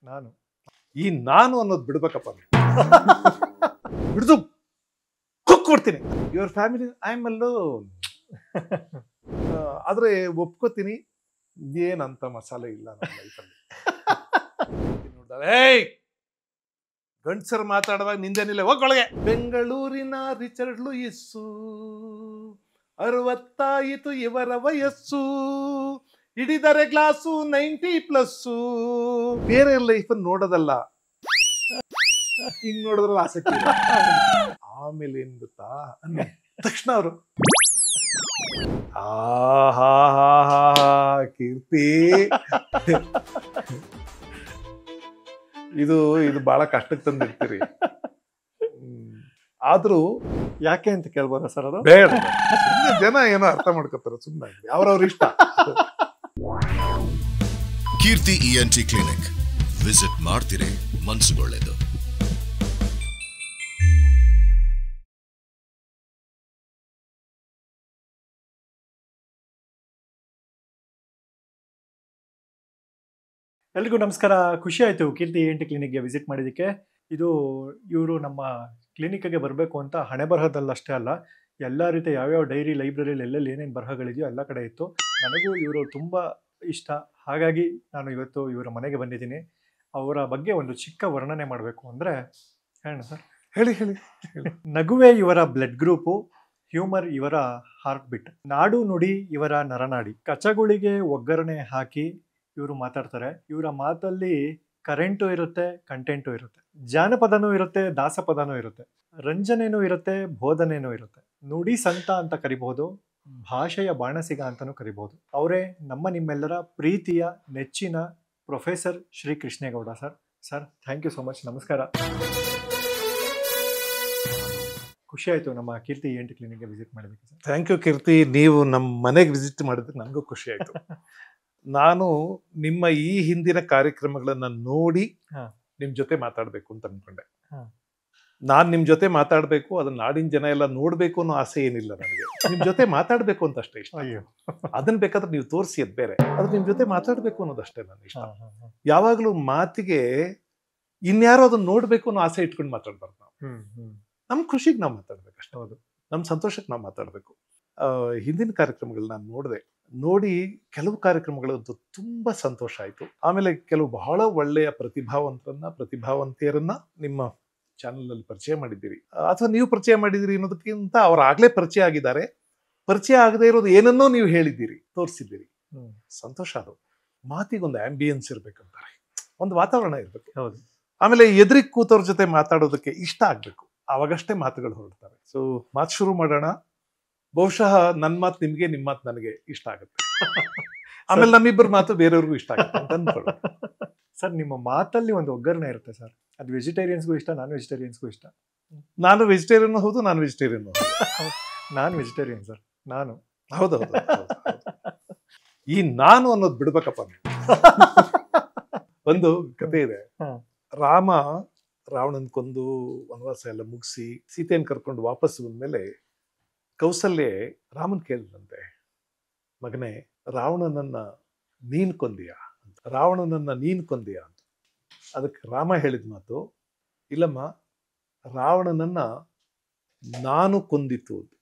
ನಾನು ಈ ನಾನು ಅನ್ನೋದು ಬಿಡ್ಬೇಕಪ್ಪ ನೀವು. ಬಿಡ್ದು ಕೊಡ್ತೀನಿ ಯುವರ್ ಫ್ಯಾಮಿಲಿ ಐ ಆಮ್ ಅಲ್ಲೋ. ಆದ್ರೆ ಒಪ್ಕೋತೀನಿ, ಏನಂತ ಮಸಾಲೆ ಇಲ್ಲ ನನ್ನ ಲೈಫಲ್ಲಿ. ಏಯ್ ಗಂಡ್ಸರ್ ಮಾತಾಡುವಾಗ ನಿಂದೇನಿಲ್ಲ, ಹೋಗೊಳಗೆ. ಬೆಂಗಳೂರಿನ ರಿಚರ್ಡ್ ಲೂಯಿಸ್ಸು, 60 ಇವರ ವಯಸ್ಸು, ಹಿಡಿದರೆ ಗ್ಲಾಸು 90+. ಬೇರೆ ಲೈಫ್ ನೋಡೋದಲ್ಲ, ಹಿಂಗ್ ನೋಡಿದ್ರಲ್ಲ ಆಸಕ್ತಿ. ಆಮೇಲೆ ಏನ್ ಗೊತ್ತಾ, ತಕ್ಷಣ ಅವರು ಕೀರ್ತಿ ಇದು ಬಹಳ ಕಷ್ಟಕ್ಕೆ ತಂದಿರ್ತೀರಿ. ಆದ್ರೂ ಯಾಕೆ ಅಂತ ಕೇಳ್ಬೋದಾ ಸರ್ ಅದು? ಬೇಡ, ಜನ ಏನೋ ಅರ್ಥ ಮಾಡ್ಕೊತಾರೆ, ಸುಮ್ಮನೆ ಅವ್ರವ್ರ ಇಷ್ಟ. ಕೀರ್ತಿ ENT ಕ್ಲಿನಿಕ್ ವಿಸಿಟ್ ಮಾಡ್ತೀರಿ, ಮನ್ಸುಗೊಳ್ಳೆದು. ಎಲ್ರಿಗೂ ನಮಸ್ಕಾರ. ಖುಷಿ ಆಯಿತು ಕೀರ್ತಿ ENT ಕ್ಲಿನಿಕ್ಗೆ ವಿಸಿಟ್ ಮಾಡಿದ್ದಕ್ಕೆ. ಇವರು ನಮ್ಮ ಕ್ಲಿನಿಕ್ಗೆ ಬರಬೇಕು ಅಂತ ಹಣೆ ಬರಹದಲ್ಲಷ್ಟೇ ಅಲ್ಲ, ಎಲ್ಲ ರೀತಿಯ ಯಾವ್ಯಾವ ಡೈರಿ, ಲೈಬ್ರರಿಲಿ ಎಲ್ಲೆಲ್ಲಿ ಏನೇನು ಬರಹಗಳಿದೆಯೋ ಎಲ್ಲ ಕಡೆ ಇತ್ತು. ನನಗೂ ಇವರು ತುಂಬ ಇಷ್ಟ, ಹಾಗಾಗಿ ನಾನು ಇವತ್ತು ಇವರ ಮನೆಗೆ ಬಂದಿದ್ದೀನಿ. ಅವರ ಬಗ್ಗೆ ಒಂದು ಚಿಕ್ಕ ವರ್ಣನೆ ಮಾಡಬೇಕು ಅಂದರೆ ಹೇಳೋಣ ಸರ್? ಹೇಳಿ. ನಗುವೆ ಇವರ ಬ್ಲಡ್ ಗ್ರೂಪು, ಹ್ಯೂಮರ್ ಇವರ ಹಾರ್ಟ್ ಬಿಟ್, ನಾಡು ನುಡಿ ಇವರ ನರನಾಡಿ. ಕಚಗುಳಿಗೆ ಒಗ್ಗರಣೆ ಹಾಕಿ ಇವರು ಮಾತಾಡ್ತಾರೆ. ಇವರ ಮಾತಲ್ಲಿ ಕರೆಂಟು ಇರುತ್ತೆ, ಕಂಟೆಂಟು ಇರುತ್ತೆ, ಜಾನಪದನೂ ಇರುತ್ತೆ, ದಾಸಪದನೂ ಇರುತ್ತೆ, ರಂಜನೆನೂ ಇರುತ್ತೆ, ಬೋಧನೆನೂ ಇರುತ್ತೆ. ನುಡಿ ಸಂತ ಅಂತ ಕರಿಬಹುದು, ಭಾಷೆಯ ಬಾಣಸಿಗ ಅಂತಲೂ ಕರಿಬಹುದು. ಅವರೇ ನಮ್ಮ ನಿಮ್ಮೆಲ್ಲರ ಪ್ರೀತಿಯ ನೆಚ್ಚಿನ professor Shri Krishnegowda sir. Sir, thank you so much. ನಮಸ್ಕಾರ. ಖುಷಿ ಆಯಿತು ನಮ್ಮ ಕೀರ್ತಿ ENT ಕ್ಲಿನಿಕ್ಗೆ ವಿಸಿಟ್ ಮಾಡಿದ್ದಕ್ಕೆ ಸರ್. ಥ್ಯಾಂಕ್ ಯು ಕೀರ್ತಿ, ನೀವು ನಮ್ಮ ಮನೆಗೆ ವಿಸಿಟ್ ಮಾಡಿದ್ದಕ್ಕೆ ನನಗೂ ಖುಷಿ ಆಯಿತು. ನಾನು ನಿಮ್ಮ ಈ ಹಿಂದಿನ ಕಾರ್ಯಕ್ರಮಗಳನ್ನ ನೋಡಿ ನಿಮ್ ಜೊತೆ ಮಾತಾಡ್ಬೇಕು ಅಂತ ಅನ್ಕೊಂಡೆ. ನಾನ್ ನಿಮ್ ಜೊತೆ ಮಾತಾಡ್ಬೇಕು, ಅದನ್ನ ನಾಡಿನ ಜನ ಎಲ್ಲ ನೋಡ್ಬೇಕು ಅನ್ನೋ ಆಸೆ ಏನಿಲ್ಲ ನನಗೆ. ನಿಮ್ ಜೊತೆ ಮಾತಾಡ್ಬೇಕು ಅಂತ ಅಷ್ಟೇ ಇಷ್ಟ. ಅಯ್ಯೋ, ಅದನ್ನ ಬೇಕಾದ್ರೆ ನೀವು ತೋರಿಸಿ, ಅದ್ ಬೇರೆ. ಆದ್ರೆ ನಿಮ್ ಜೊತೆ ಮಾತಾಡ್ಬೇಕು ಅನ್ನೋದಷ್ಟೇ ನನ್ನ ಇಷ್ಟ. ಯಾವಾಗ್ಲೂ ಮಾತಿಗೆ ಇನ್ಯಾರೋ ಅದನ್ನ ನೋಡ್ಬೇಕು ಅನ್ನೋ ಆಸೆ ಇಟ್ಕೊಂಡು ಮಾತಾಡ್ಬಾರ್ದು ನಾವು. ನಮ್ ಖುಷಿಗೆ ನಾವು ಮಾತಾಡ್ಬೇಕು ಅಷ್ಟೇ. ಹೌದು, ನಮ್ ಸಂತೋಷಕ್ಕೆ ನಾವು ಮಾತಾಡ್ಬೇಕು. ಹಿಂದಿನ ಕಾರ್ಯಕ್ರಮಗಳು ನಾನು ನೋಡಿ ಕೆಲವು ಕಾರ್ಯಕ್ರಮಗಳಂತೂ ತುಂಬಾ ಸಂತೋಷ ಆಯ್ತು. ಆಮೇಲೆ ಕೆಲವು ಬಹಳ ಒಳ್ಳೆಯ ಪ್ರತಿಭಾವಂತಿಯರನ್ನ ನಿಮ್ಮ ಚಾನೆಲ್ ನಲ್ಲಿ ಪರಿಚಯ ಮಾಡಿದ್ದೀರಿ, ಅಥವಾ ನೀವು ಪರಿಚಯ ಮಾಡಿದಿರಿ ಅನ್ನೋದಕ್ಕಿಂತ ಅವ್ರಾಗ್ಲೇ ಪರಿಚಯ ಆಗಿದ್ದಾರೆ. ಪರಿಚಯ ಆಗದೆ ಇರೋದು ಏನನ್ನೋ ನೀವು ಹೇಳಿದ್ದೀರಿ, ತೋರಿಸಿದ್ದೀರಿ. ಸಂತೋಷ. ಅದು ಮಾತಿಗೊಂದು ಆಂಬಿಯನ್ಸ್ ಇರ್ಬೇಕಂತಾರೆ, ಒಂದು ವಾತಾವರಣ ಇರ್ಬೇಕು. ಹೌದು. ಆಮೇಲೆ ಎದುರಿಗೆ ಕೂತವ್ರ ಜೊತೆ ಮಾತಾಡೋದಕ್ಕೆ ಇಷ್ಟ ಆಗ್ಬೇಕು, ಅವಾಗಷ್ಟೇ ಮಾತುಗಳು ಹೊರಡ್ತವೆ. ಸೊ ಮಾತು ಶುರು ಮಾಡೋಣ. ಬಹುಶಃ ನನ್ನ ಮಾತು ನಿಮ್ಗೆ, ನಿಮ್ಮ ಮಾತು ನನಗೆ ಇಷ್ಟ ಆಗುತ್ತೆ. ಆಮೇಲೆ ನಮ್ಮಿಬ್ಬರ ಮಾತು ಬೇರೆಯವ್ರಿಗೂ ಇಷ್ಟ ಆಗುತ್ತೆ ಅಂತ ಅನ್ಕೊಳ್ಳಿ. ಸರ್, ನಿಮ್ಮ ಮಾತಲ್ಲಿ ಒಂದು ಒಗ್ಗರಣೆ ಇರುತ್ತೆ ಸರ್. ಅದು ವೆಜಿಟೇರಿಯನ್ಸ್ಗೂ ಇಷ್ಟ, ನಾನ್ ವೆಜಿಟೇರಿಯನ್ಸ್ಗೂ ಇಷ್ಟ. ನಾನು ವೆಜಿಟೇರಿಯನ್ ಹೌದು, ನಾನು ವೆಜಿಟೇರಿಯನ್ ಹೌದು. ನಾನು ವೆಜಿಟೇರಿಯನ್ ಸರ್, ನಾನು. ಹೌದೌದು. ಈ ನಾನು ಅನ್ನೋದು ಬಿಡ್ಬೇಕಪ್ಪ ನೀವು. ಒಂದು ಕತೆ ಇದೆ. ರಾಮ ರಾವಣನ್ ಕೊಂದು ವನವಾಸ ಎಲ್ಲ ಮುಗಿಸಿ ಸೀತೆಯನ್ನು ಕರ್ಕೊಂಡು ವಾಪಸ್ ಬಂದ್ಮೇಲೆ ಕೌಸಲ್ಯ ರಾಮನ್ ಕೇಳಿದಂತೆ, ಮಗನೇ, ರಾವಣನನ್ನ ನೀನ್ ಕೊಂದಿಯಾ ಅಂತ. ಅಂತ. ಅದಕ್ಕೆ ರಾಮ ಹೇಳಿದ ಮಾತು, ಇಲ್ಲಮ್ಮ, ರಾವಣನನ್ನ ನಾನು ಕೊಂದಿತ್ತು ಅಂತ.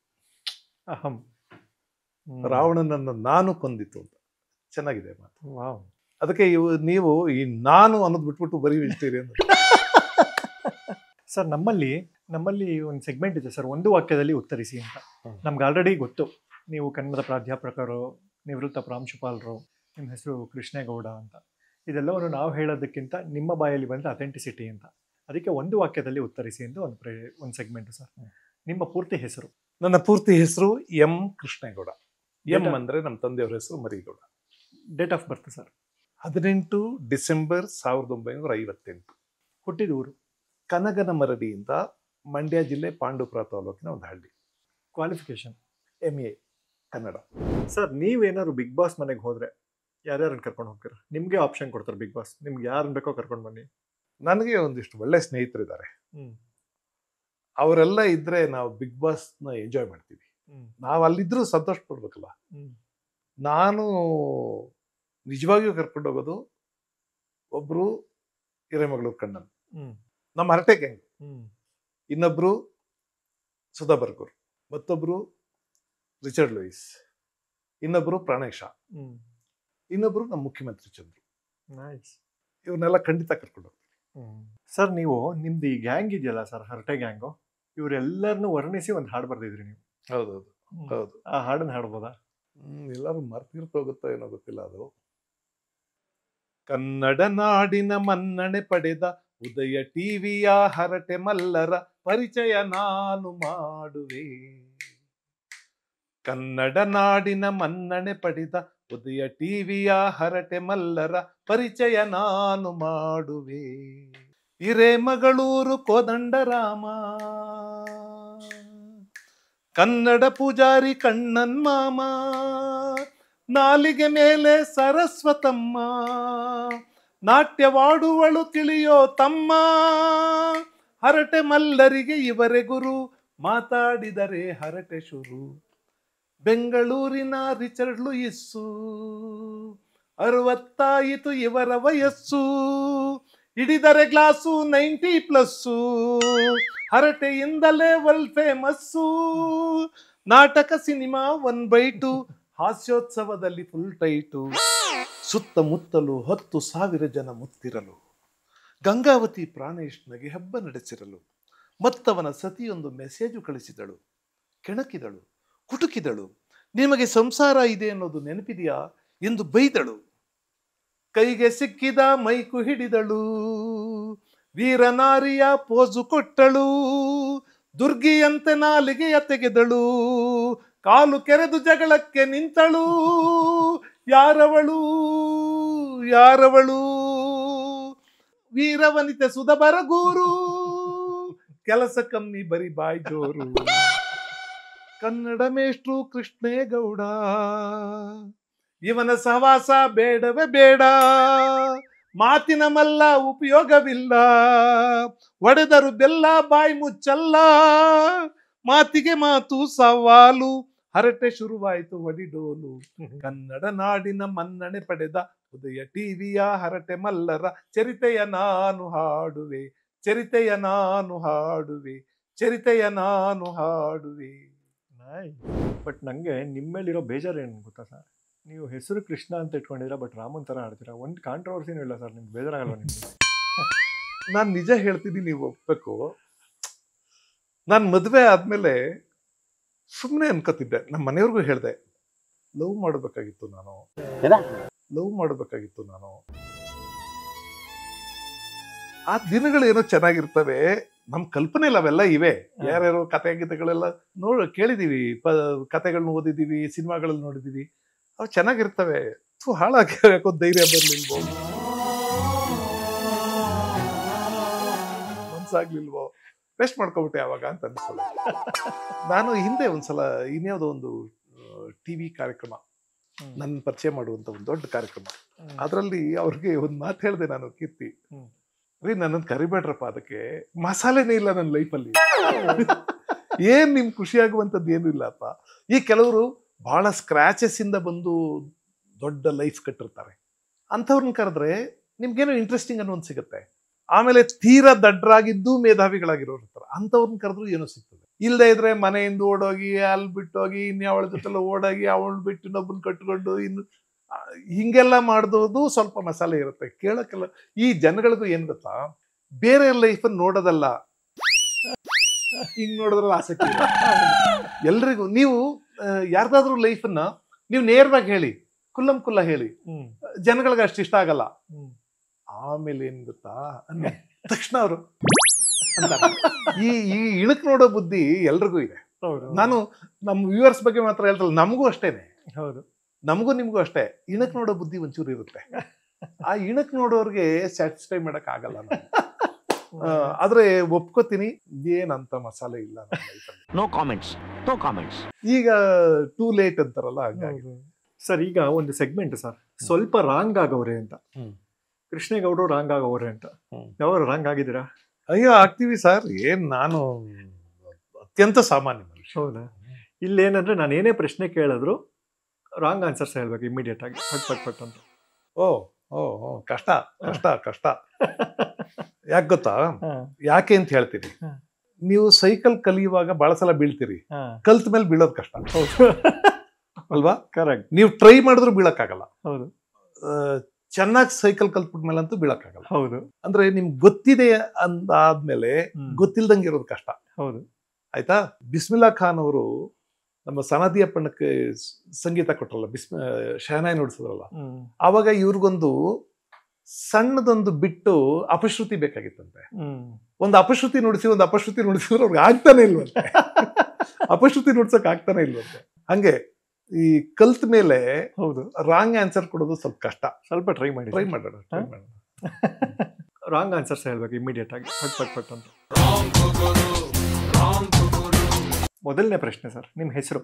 ಅಹಂ. ರಾವಣನನ್ನ ನಾನು ಕೊಂದಿತ್ತು ಅಂತ. ಚೆನ್ನಾಗಿದೆ ಮಾತು. ವಾವ್. ಅದಕ್ಕೆ ನೀವು ಈ ನಾನು ಅನ್ನೋದು ಬಿಟ್ಬಿಟ್ಟು ಬರೀ ವೆಜಿಟೇರಿಯನ್. ಸರ್, ನಮ್ಮಲ್ಲಿ ಒಂದು ಸೆಗ್ಮೆಂಟ್ ಇದೆ ಸರ್, ಒಂದು ವಾಕ್ಯದಲ್ಲಿ ಉತ್ತರಿಸಿ ಅಂತ. ನಮ್ಗೆ ಆಲ್ರೆಡಿ ಗೊತ್ತು, ನೀವು ಕನ್ನಡದ ಪ್ರಾಧ್ಯಾಪಕರು, ನಿವೃತ್ತ ಪ್ರಾಂಶುಪಾಲರು, ನಿಮ್ಮ ಹೆಸರು ಕೃಷ್ಣೇಗೌಡ ಅಂತ. ಇದೆಲ್ಲವನ್ನು ನಾವು ಹೇಳೋದಕ್ಕಿಂತ ನಿಮ್ಮ ಬಾಯಲ್ಲಿ ಬಂದ ಅಥೆಂಟಿಸಿಟಿ ಅಂತ. ಅದಕ್ಕೆ ಒಂದು ವಾಕ್ಯದಲ್ಲಿ ಉತ್ತರಿಸಿ ಅಂತ ಒಂದು ಸೆಗ್ಮೆಂಟ್ ಸರ್. ನಿಮ್ಮ ಪೂರ್ತಿ ಹೆಸರು? ನನ್ನ ಪೂರ್ತಿ ಹೆಸರು ಎಂ ಕೃಷ್ಣೇಗೌಡ. ಎಂ ಅಂದ್ರೆ ನಮ್ಮ ತಂದೆಯವರ ಹೆಸರು Marigowda. Date of birth sir? 18 December 1958. ಹುಟ್ಟಿದ ಊರು? ಕನಗನಮರಡಿಯಿಂದ, ಮಂಡ್ಯ ಜಿಲ್ಲೆ, ಪಾಂಡುಪುರ ತಾಲೂಕಿನ ಒಂದು ಹಳ್ಳಿ. ಕ್ವಾಲಿಫಿಕೇಶನ್? MA ಕನ್ನಡ. ಸರ್, ನೀವೇನಾದ್ರು ಬಿಗ್ ಬಾಸ್ ಮನೆಗೆ ಹೋದ್ರೆ ಯಾರ್ಯಾರನ್ನ ಕರ್ಕೊಂಡು ಹೋಗ್ತೀರಾ? ನಿಮ್ಗೆ ಆಪ್ಷನ್ ಕೊಡ್ತಾರೆ ಬಿಗ್ ಬಾಸ್, ನಿಮ್ಗೆ ಯಾರನ್ನ ಬೇಕೋ ಕರ್ಕೊಂಡು ಬನ್ನಿ. ನನಗೆ ಒಂದಿಷ್ಟು ಒಳ್ಳೆ ಸ್ನೇಹಿತರಿದ್ದಾರೆ. ಅವರೆಲ್ಲ ಇದ್ರೆ ನಾವು ಬಿಗ್ ಬಾಸ್ ನ ಎಂಜಾಯ್ ಮಾಡ್ತೀವಿ. ನಾವು ಅಲ್ಲಿದ್ರು ಸಂತೋಷ ಪಡ್ಬೇಕಲ್ಲ. ನಾನು ನಿಜವಾಗಿಯೂ ಕರ್ಕೊಂಡು ಹೋಗೋದು ಒಬ್ರು ಹಿರೇಮಗಳೂರು ಕಣ್ಣನ್, ಹ್ಮ್ ನಮ್ಮ ಹರಟೆ ಗ್ಯಾಂಗ್. ಹ್ಮ್ ಇನ್ನೊಬ್ರು ಸುಧಾ ಬರ್ಗೂರ್, ಮತ್ತೊಬ್ರು ರಿಚರ್ಡ್ ಲೂಯಿಸ್, ಇನ್ನೊಬ್ರು ಪ್ರಾಣೇಶ, ಹ್ಮ್ ಇನ್ನೊಬ್ರು ನಮ್ಮ ಮುಖ್ಯಮಂತ್ರಿ ಚಂದ್ರು. ನೈಸ್. ಇವ್ರನ್ನೆಲ್ಲ ಖಂಡಿತ ಕರ್ಕೊಂಡು ಹೋಗ್ತೀವಿ. ಸರ್, ನೀವು ನಿಮ್ದು ಈ ಗ್ಯಾಂಗ್ ಇದೆಯಲ್ಲ ಸರ್, ಹರಟೆ ಗ್ಯಾಂಗು, ಇವರೆಲ್ಲರನ್ನು ವರ್ಣಿಸಿ ಒಂದು ಹಾಡು ಬರ್ದಿದ್ರಿ ನೀವು. ಹೌದೌದು ಹೌದು. ಆ ಹಾಡನ್ನ ಹಾಡ್ಬೋದಾ? ಎಲ್ಲರೂ ಮರ್ತಿರ್ತೋಗುತ್ತೋ ಏನೋ ಗೊತ್ತಿಲ್ಲ ಅದು. ಕನ್ನಡ ನಾಡಿನ ಮನ್ನಣೆ ಪಡೆದ ಉದಯ ಟಿವಿಯ ಹರಟೆ ಮಲ್ಲರ ಪರಿಚಯ ನಾನು ಮಾಡುವೆ. ಕನ್ನಡ ನಾಡಿನ ಮನ್ನಣೆ ಪಡೆದ ಉದಯ ಟಿವಿಯ ಹರಟೆ ಮಲ್ಲರ ಪರಿಚಯ ನಾನು ಮಾಡುವೆ. ಹಿರೇಮಗಳೂರು ಕೋದಂಡರಾಮ, ಕನ್ನಡ ಪೂಜಾರಿ ಕಣ್ಣನ್ ಮಾಮ, ನಾಲಿಗೆ ಮೇಲೆ ಸರಸ್ವತಮ್ಮ, ನಾಟ್ಯವಾಡುವಳು ತಿಳಿಯೋ ತಮ್ಮ, ಹರಟೆ ಮಲ್ಲರಿಗೆ ಇವರೇ ಗುರು, ಮಾತಾಡಿದರೆ ಹರಟೆ ಶುರು. ಬೆಂಗಳೂರಿನ ರಿಚರ್ಡ್ ಲೂಯಿಸ್ಸು, 60 ಇವರ ವಯಸ್ಸು, ಹಿಡಿದರೆ ಗ್ಲಾಸು 90+, ಹರಟೆಯಿಂದಲೇ ವರ್ಲ್ಡ್ ಫೇಮಸ್ಸು. ನಾಟಕ ಸಿನಿಮಾ 1/2, ಹಾಸ್ಯೋತ್ಸವದಲ್ಲಿ ಫುಲ್ ಟೈಟು. ಸುತ್ತಮುತ್ತಲು 10,000 ಜನ ಮುತ್ತಿರಲು, ಗಂಗಾವತಿ ಪ್ರಾಣೇಶ್ನಗೆ ಹಬ್ಬ ನಡೆಸಿರಲು, ಮತ್ತವನ ಸತಿಯೊಂದು ಮೆಸೇಜು ಕಳಿಸಿದಳು. ಕೆಣಕಿದಳು, ಕುಟುಕಿದಳು, ನಿಮಗೆ ಸಂಸಾರ ಇದೆ ಅನ್ನೋದು ನೆನಪಿದೆಯಾ ಎಂದು ಬೈದಳು. ಕೈಗೆ ಸಿಕ್ಕಿದ ಮೈಕು ಹಿಡಿದಳು, ವೀರನಾರಿಯ ಪೋಜು ಕೊಟ್ಟಳು, ದುರ್ಗಿಯಂತೆ ನಾಲಿಗೆಯ ತೆಗೆದಳು, ಕಾಲು ಕೆರೆದು ಜಗಳಕ್ಕೆ ನಿಂತಳು. ಯಾರವಳು ಯಾರವಳು, ವೀರವನಿತೆ ಸುಧ ಬರಗೂರು, ಕೆಲಸ ಕಮ್ಮಿ ಬರಿ ಬಾಯ್ ಜೋರು. ಕನ್ನಡ ಮೇಷ್ಟ್ರು ಕೃಷ್ಣೇಗೌಡ, ಇವನ ಸಹವಾಸ ಬೇಡವೇ ಬೇಡ, ಮಾತಿನ ಮಲ್ಲ ಉಪಯೋಗವಿಲ್ಲ, ಒಡೆದರು ಬೆಲ್ಲ ಬಾಯಿ ಮುಚ್ಚಲ್ಲ, ಮಾತಿಗೆ ಮಾತು ಸವಾಲು, ಹರಟೆ ಶುರುವಾಯಿತು ಒಡಿಡೋಲು. ಕನ್ನಡ ನಾಡಿನ ಮನ್ನಣೆ ಪಡೆದ ಉದಯ ಟಿವಿಯ ಹರಟೆ ಮಲ್ಲರ ಚರಿತೆಯ ನಾನು ಹಾಡುವೆ, ಚರಿತೆಯ ನಾನು ಹಾಡುವೆ, ಚರಿತೆಯ ನಾನು ಹಾಡುವೆ. ಬಟ್ ನಂಗೆ ನಿಮ್ಮ ಮೇಲಿರೋ ಬೇಜಾರು ಏನು ಗೊತ್ತಾ ಸರ್, ನೀವು ಹೆಸರು ಕೃಷ್ಣ ಅಂತ ಇಟ್ಕೊಂಡಿರ, ಬಟ್ ರಾಮನ್ ಥರ ಆಡ್ತೀರಾ. ಒಂದು ಕಾಂಟ್ರವರ್ಸಿನೂ ಇಲ್ಲ ಸರ್, ನಿಮ್ಗೆ ಬೇಜಾರಾಗಲ್ಲ ನಿಮ್ಗೆ? ನಾನು ನಿಜ ಹೇಳ್ತೀನಿ, ನೀವು ಒಪ್ಬೇಕು. ನಾನು ಮದುವೆ ಆದ್ಮೇಲೆ ಸುಮ್ಮನೆ ಅನ್ಕೋತಿದ್ದೆ, ನಮ್ಮ ಮನೆಯವ್ರಿಗೂ ಹೇಳಿದೆ, ಲವ್ ಮಾಡಬೇಕಾಗಿತ್ತು ನಾನು, ಲವ್ ಮಾಡಬೇಕಾಗಿತ್ತು ನಾನು. ಆ ದಿನಗಳು ಏನೋ ಚೆನ್ನಾಗಿರ್ತವೆ, ನಮ್ ಕಲ್ಪನೆಯಲ್ಲಿ ಅವೆಲ್ಲ ಇವೆ. ಯಾರ್ಯಾರೋ ಕತೆ ಗೀತೆಗಳೆಲ್ಲ ಕೇಳಿದೀವಿ, ಕತೆಗಳನ್ನ ಓದಿದೀವಿ, ಸಿನಿಮಾಗಳಲ್ಲಿ ನೋಡಿದೀವಿ, ಅವು ಚೆನ್ನಾಗಿರ್ತವೆ. ಹಾಳಾಗಿ ಯಾಕೋ ಧೈರ್ಯ ಬರ್ಲಿಲ್ವೋ, ಮನ್ಸಾಗ್ಲಿಲ್ವೋ, ರೆಸ್ಟ್ ಮಾಡ್ಕೊಬಿಟ್ಟೆ ಅವಾಗ ಅಂತ ಅನ್ಸಲ್ಲ. ನಾನು ಹಿಂದೆ ಒಂದ್ಸಲ ಇನ್ಯಾವುದೋ ಒಂದು ಟಿವಿ ಕಾರ್ಯಕ್ರಮ, ನನ್ನ ಪರಿಚಯ ಮಾಡುವಂತ ಒಂದು ದೊಡ್ಡ ಕಾರ್ಯಕ್ರಮ, ಅದರಲ್ಲಿ ಅವ್ರಿಗೆ ಒಂದು ಮಾತು ಹೇಳಿದೆ ನಾನು, ಕೀರ್ತಿ ರೀ ನನ್ನನ್ನು ಕರಿಬೇಡ್ರಪ್ಪ, ಅದಕ್ಕೆ ಮಸಾಲೆನೇ ಇಲ್ಲ ನನ್ನ ಲೈಫಲ್ಲಿ, ಏನ್ ನಿಮ್ ಖುಷಿ ಆಗುವಂಥದ್ದು ಏನು ಇಲ್ಲಪ್ಪ. ಈ ಕೆಲವರು ಬಹಳ ಸ್ಕ್ರಾಚಸ್ ಇಂದ ಬಂದು ದೊಡ್ಡ ಲೈಫ್ ಕಟ್ಟಿರ್ತಾರೆ, ಅಂಥವ್ರನ್ನ ಕರೆದ್ರೆ ನಿಮ್ಗೇನೋ ಇಂಟ್ರೆಸ್ಟಿಂಗ್ ಅನ್ನೋ ಒಂದು ಸಿಗುತ್ತೆ. ಆಮೇಲೆ ತೀರಾ ದಡ್ಡರಾಗಿದ್ದು ಮೇಧಾವಿಗಳಾಗಿರೋರು ಇರ್ತಾರೆ, ಅಂಥವ್ರನ್ನ ಕರೆದ್ರು ಏನೋ ಸಿಗ್ತದೆ. ಇಲ್ಲದೆ ಇದ್ರೆ ಮನೆಯಿಂದ ಓಡೋಗಿ, ಅಲ್ಲಿ ಬಿಟ್ಟೋಗಿ, ಇನ್ಯಾವಳ ಜೊತೆಲ್ಲ ಓಡೋಗಿ, ಅವಳು ಬಿಟ್ಟು ಇನ್ನೊಬ್ಬನ ಕಟ್ಕೊಂಡು, ಇನ್ನು ಹಿಂಗೆಲ್ಲ ಮಾಡಿದೋದು ಸ್ವಲ್ಪ ಮಸಾಲೆ ಇರುತ್ತೆ ಕೇಳಕ್ಕೆಲ್ಲ. ಈ ಜನಗಳಿಗೂ ಏನ್ ಗೊತ್ತಾ, ಬೇರೆ ಲೈಫನ್ನು ನೋಡೋದಲ್ಲ, ಹಿಂಗ್ ನೋಡಿದ್ರಲ್ಲಿ ಆಸಕ್ತಿ ಇದೆ ಎಲ್ರಿಗೂ. ನೀವು ಯಾರ್ದಾದ್ರೂ ಲೈಫನ್ನ ನೀವು ನೇರವಾಗಿ ಹೇಳಿ, ಕುಲ್ಲಂ ಕುಲ್ಲ ಹೇಳಿ, ಜನಗಳಿಗೆ ಅಷ್ಟು ಇಷ್ಟ ಆಗಲ್ಲ. ಆಮೇಲೆ ಏನ್ ಗೊತ್ತಾ, ತಕ್ಷಣ ಅವರು ಅಂತ ಈ ಇಣಕ್ ನೋಡೋ ಬುದ್ಧಿ ಎಲ್ರಿಗೂ ಇದೆ. ನಾನು ನಮ್ಮ ವ್ಯೂವರ್ಸ್ ಬಗ್ಗೆ ಮಾತ್ರ ಹೇಳ್ತಲ್ಲ, ನಮಗೂ ಅಷ್ಟೇನೆ. ಹೌದು, ನಮಗೂ ನಿಮ್ಗೂ ಅಷ್ಟೇ ಇಣಕ್ ನೋಡೋ ಬುದ್ಧಿ ಒಂಚೂರು ಇರುತ್ತೆ. ಆ ಇಣಕ್ ನೋಡೋರ್ಗೆ ಸ್ಯಾಟಿಸ್ಫೈ ಮಾಡಕ್ ಆಗಲ್ಲ ನಾನು. ಆದ್ರೆ ಒಪ್ಕೋತೀನಿ, ಏನಂತ ಮಸಾಲೆ ಇಲ್ಲ ನನ್ನ ಲೈಫಲ್ಲಿ. No comments, no comments. ಈಗ ಟೂ ಲೇಟ್ ಅಂತಾರಲ್ಲ, ಹಾಗಾಗಿ. ಸರ್, ಈಗ ಒಂದು ಸೆಗ್ಮೆಂಟ್ ಸರ್, ಸ್ವಲ್ಪ ರಾಂಗ್ ಆಗವ್ರೆ ಅಂತ, ಕೃಷ್ಣೇಗೌಡರು ರಾಂಗ್ ಆಗವ್ರೆ ಅಂತ. ಯಾವಾಗ ರಾಂಗ್ ಆಗಿದ್ದೀರಾ? ಅಯ್ಯೋ ಆಗ್ತೀವಿ ಸರ್, ಏನ್ ನಾನು ಅತ್ಯಂತ ಸಾಮಾನ್ಯ ಮನುಷ್ಯ. ಹೌದಾ? ಇಲ್ಲೇನಂದ್ರೆ ನಾನು ಏನೇ ಪ್ರಶ್ನೆ ಕೇಳಿದ್ರು ರಾಂಗ್ ಆನ್ಸರ್ಸ್ ಹೇಳ್ಬೇಕು ಇಮಿಡಿಯೇಟ್ ಆಗಿ, ಪಟ್ ಪಟ್ ಪಟ್ ಅಂತ. ಓ ಓ ಕಷ್ಟ ಕಷ್ಟ ಕಷ್ಟ. ಯಾಕೆ ಗೊತ್ತಾ? ಹಾ, ಯಾಕೆ ಅಂತ ಹೇಳ್ತೀನಿ. ಹಾ. ನೀವು ಸೈಕಲ್ ಕಲಿಯುವಾಗ ಬಹಳ ಸಲ ಬೀಳ್ತೀರಿ, ಹಾ. ಕಲ್ತ ಮೇಲೆ ಬೀಳೋದು ಕಷ್ಟ ಹೌದು. ಅಲ್ವಾ? ಕರೆಕ್ಟ್. ನೀವು ಟ್ರೈ ಮಾಡಿದ್ರು ಬೀಳಕ್ಕಾಗಲ್ಲ. ಹೌದು ಚೆನ್ನಾಗಿ ಸೈಕಲ್ ಕಲ್ತ್ಬಿಟ್ಮೇಲೆ ಅಂತೂ ಬೀಳಕ್ಕಾಗಲ್ಲ. ಹೌದು ಅಂದ್ರೆ ನಿಮ್ಗೆ ಗೊತ್ತಿದೆ ಅಂದಾದ್ಮೇಲೆ ಗೊತ್ತಿಲ್ದಂಗೆ ಇರೋದು ಕಷ್ಟ. ಹೌದು. ಆಯ್ತಾ? ಬಿಸ್ಮಿಲ್ಲಾ ಖಾನ್ ಅವರು ನಮ್ಮ ಸನದಿ ಅಪ್ಪಣ್ಣಕ್ಕೆ ಸಂಗೀತ ಕೊಟ್ರಲ್ಲ, ಶಹನಾಯಿ ನುಡಿಸಿದ್ರಲ್ಲ, ಆವಾಗ ಇವ್ರಿಗೊಂದು ಸಣ್ಣದೊಂದು ಬಿಟ್ಟು ಅಪಶ್ರುತಿ ಬೇಕಾಗಿತ್ತಂತೆ. ಒಂದು ಅಪಶ್ರುತಿ ನುಡಿಸಿದ್ರೆ ಅವ್ರಿಗೆ ಆಗ್ತಾನೆ ಇಲ್ವಂತೆ. ಅಪಶ್ರುತಿ ನುಡ್ಸಕ್ ಆಗ್ತಾನೆ ಇಲ್ವಂತೆ. ಹಂಗೆ ಈ ಕಲ್ತ ಮೇಲೆ ಹೌದು ರಾಂಗ್ ಆನ್ಸರ್ ಕೊಡೋದು ಸ್ವಲ್ಪ ಕಷ್ಟ. ಸ್ವಲ್ಪ ಟ್ರೈ ಮಾಡೋಣ. ರಾಂಗ್ ಆನ್ಸರ್ಸ್ ಹೇಳ್ಬೇಕು ಇಮಿಡಿಯೇಟ್ ಆಗಿ, ಪಟ್ ಪಟ್ ಅಂತ. ಮೊದಲನೇ ಪ್ರಶ್ನೆ ಸರ್, ನಿಮ್ಮ ಹೆಸರು?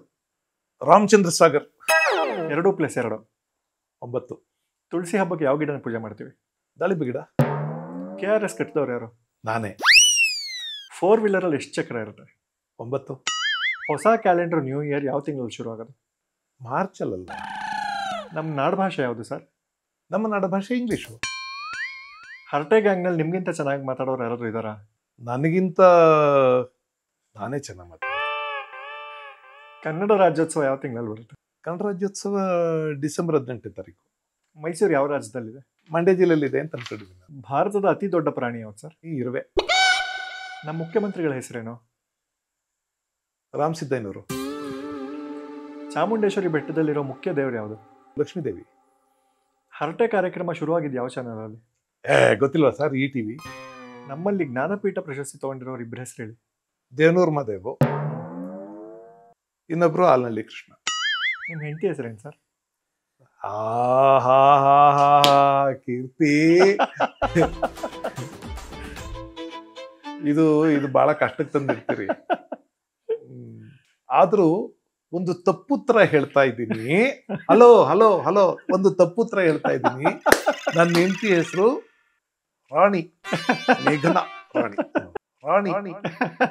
ರಾಮಚಂದ್ರ ಸಾಗರ್. 2+2 9. ತುಳಸಿ ಹಬ್ಬಕ್ಕೆ ಯಾವ ಗಿಡನ ಪೂಜೆ ಮಾಡ್ತೀವಿ? ದಾಳಿಂಬೆ ಗಿಡ. KRS ಕಟ್ಟಿದವ್ರು ಯಾರು? ನಾನೇ. 4 ವೀಲರಲ್ಲಿ ಎಷ್ಟು ಚಕ್ರ ಇರುತ್ತೆ? 9. ಹೊಸ ಕ್ಯಾಲೆಂಡರ್ ನ್ಯೂ ಇಯರ್ ಯಾವ ತಿಂಗಳಲ್ಲಿ ಶುರು ಆಗೋದು? ಮಾರ್ಚ್ ಅಲ್ಲ. ನಮ್ಮ ನಾಡಭಾಷೆ ಯಾವುದು ಸರ್? ನಮ್ಮ ನಾಡಭಾಷೆ ಇಂಗ್ಲಿಷು. ಹರಟೆ ಗ್ಯಾಂಗ್ನಲ್ಲಿ ನಿಮ್ಗಿಂತ ಚೆನ್ನಾಗಿ ಮಾತಾಡೋರು ಯಾರಾದ್ರು ಇದ್ದಾರಾ? ನನಗಿಂತ ನಾನೇ ಚೆನ್ನಾಗಿ ಮಾತಾಡ್ತೀನಿ. ಕನ್ನಡ ರಾಜ್ಯೋತ್ಸವ ಯಾವ ತಿಂಗಳಲ್ಲಿ ಬರುತ್ತೆ? ಕನ್ನಡ ರಾಜ್ಯೋತ್ಸವ ಡಿಸೆಂಬರ್ 18ನೇ ತಾರೀಕು. ಮೈಸೂರು ಯಾವ ರಾಜ್ಯದಲ್ಲಿದೆ? ಮಂಡ್ಯ ಜಿಲ್ಲೆಯಲ್ಲಿದೆ ಅಂತ ಅನ್ಕೊಂಡಿದ್ದೀನಿ. ಭಾರತದ ಅತಿ ದೊಡ್ಡ ಪ್ರಾಣಿ ಯಾವ್ದು ಸರ್? ಈ ಇರುವೆ. ನಮ್ಮ ಮುಖ್ಯಮಂತ್ರಿಗಳ ಹೆಸರೇನು? ರಾಮ್ ಸಿದ್ದಯ್ಯನವರು. ಚಾಮುಂಡೇಶ್ವರಿ ಬೆಟ್ಟದಲ್ಲಿರೋ ಮುಖ್ಯ ದೇವರು ಯಾವುದು? ಲಕ್ಷ್ಮೀದೇವಿ. ಹರಟೆ ಕಾರ್ಯಕ್ರಮ ಶುರುವಾಗಿದ್ದು ಯಾವ ಚಾನಲಲ್ಲಿ? ಗೊತ್ತಿಲ್ವಾ ಸರ್? ETV. ನಮ್ಮಲ್ಲಿ ಜ್ಞಾನಪೀಠ ಪ್ರಶಸ್ತಿ ತಗೊಂಡಿರೋರು ಇಬ್ಬರ ಹೆಸರು ಹೇಳಿ. ದೇವನೂರು ಮದೇವು, ಇನ್ನೊಬ್ರು ಆಲ್ನಳ್ಳಿ ಕೃಷ್ಣ. ನಿಮ್ಮ ಹೆಂಡತಿ ಹೆಸರೇನು ಸರ್? ಕೀರ್ತಿ. ಇದು ಬಹಳ ಕಷ್ಟಕ್ಕೆ ತಂದಿರ್ತೀರಿ. ಆದ್ರೂ ಒಂದು ತಪ್ಪುತ್ತರ ಹೇಳ್ತಾ ಇದ್ದೀನಿ. ಹಲೋ ಹಲೋ ಹಲೋ, ಒಂದು ತಪ್ಪುತ್ತರ ಹೇಳ್ತಾ ಇದ್ದೀನಿ. ನನ್ನ ಹೆಂಡತಿ ಹೆಸರು ರಾಣಿ ಮೇಘನಾ. ರಾಣಿ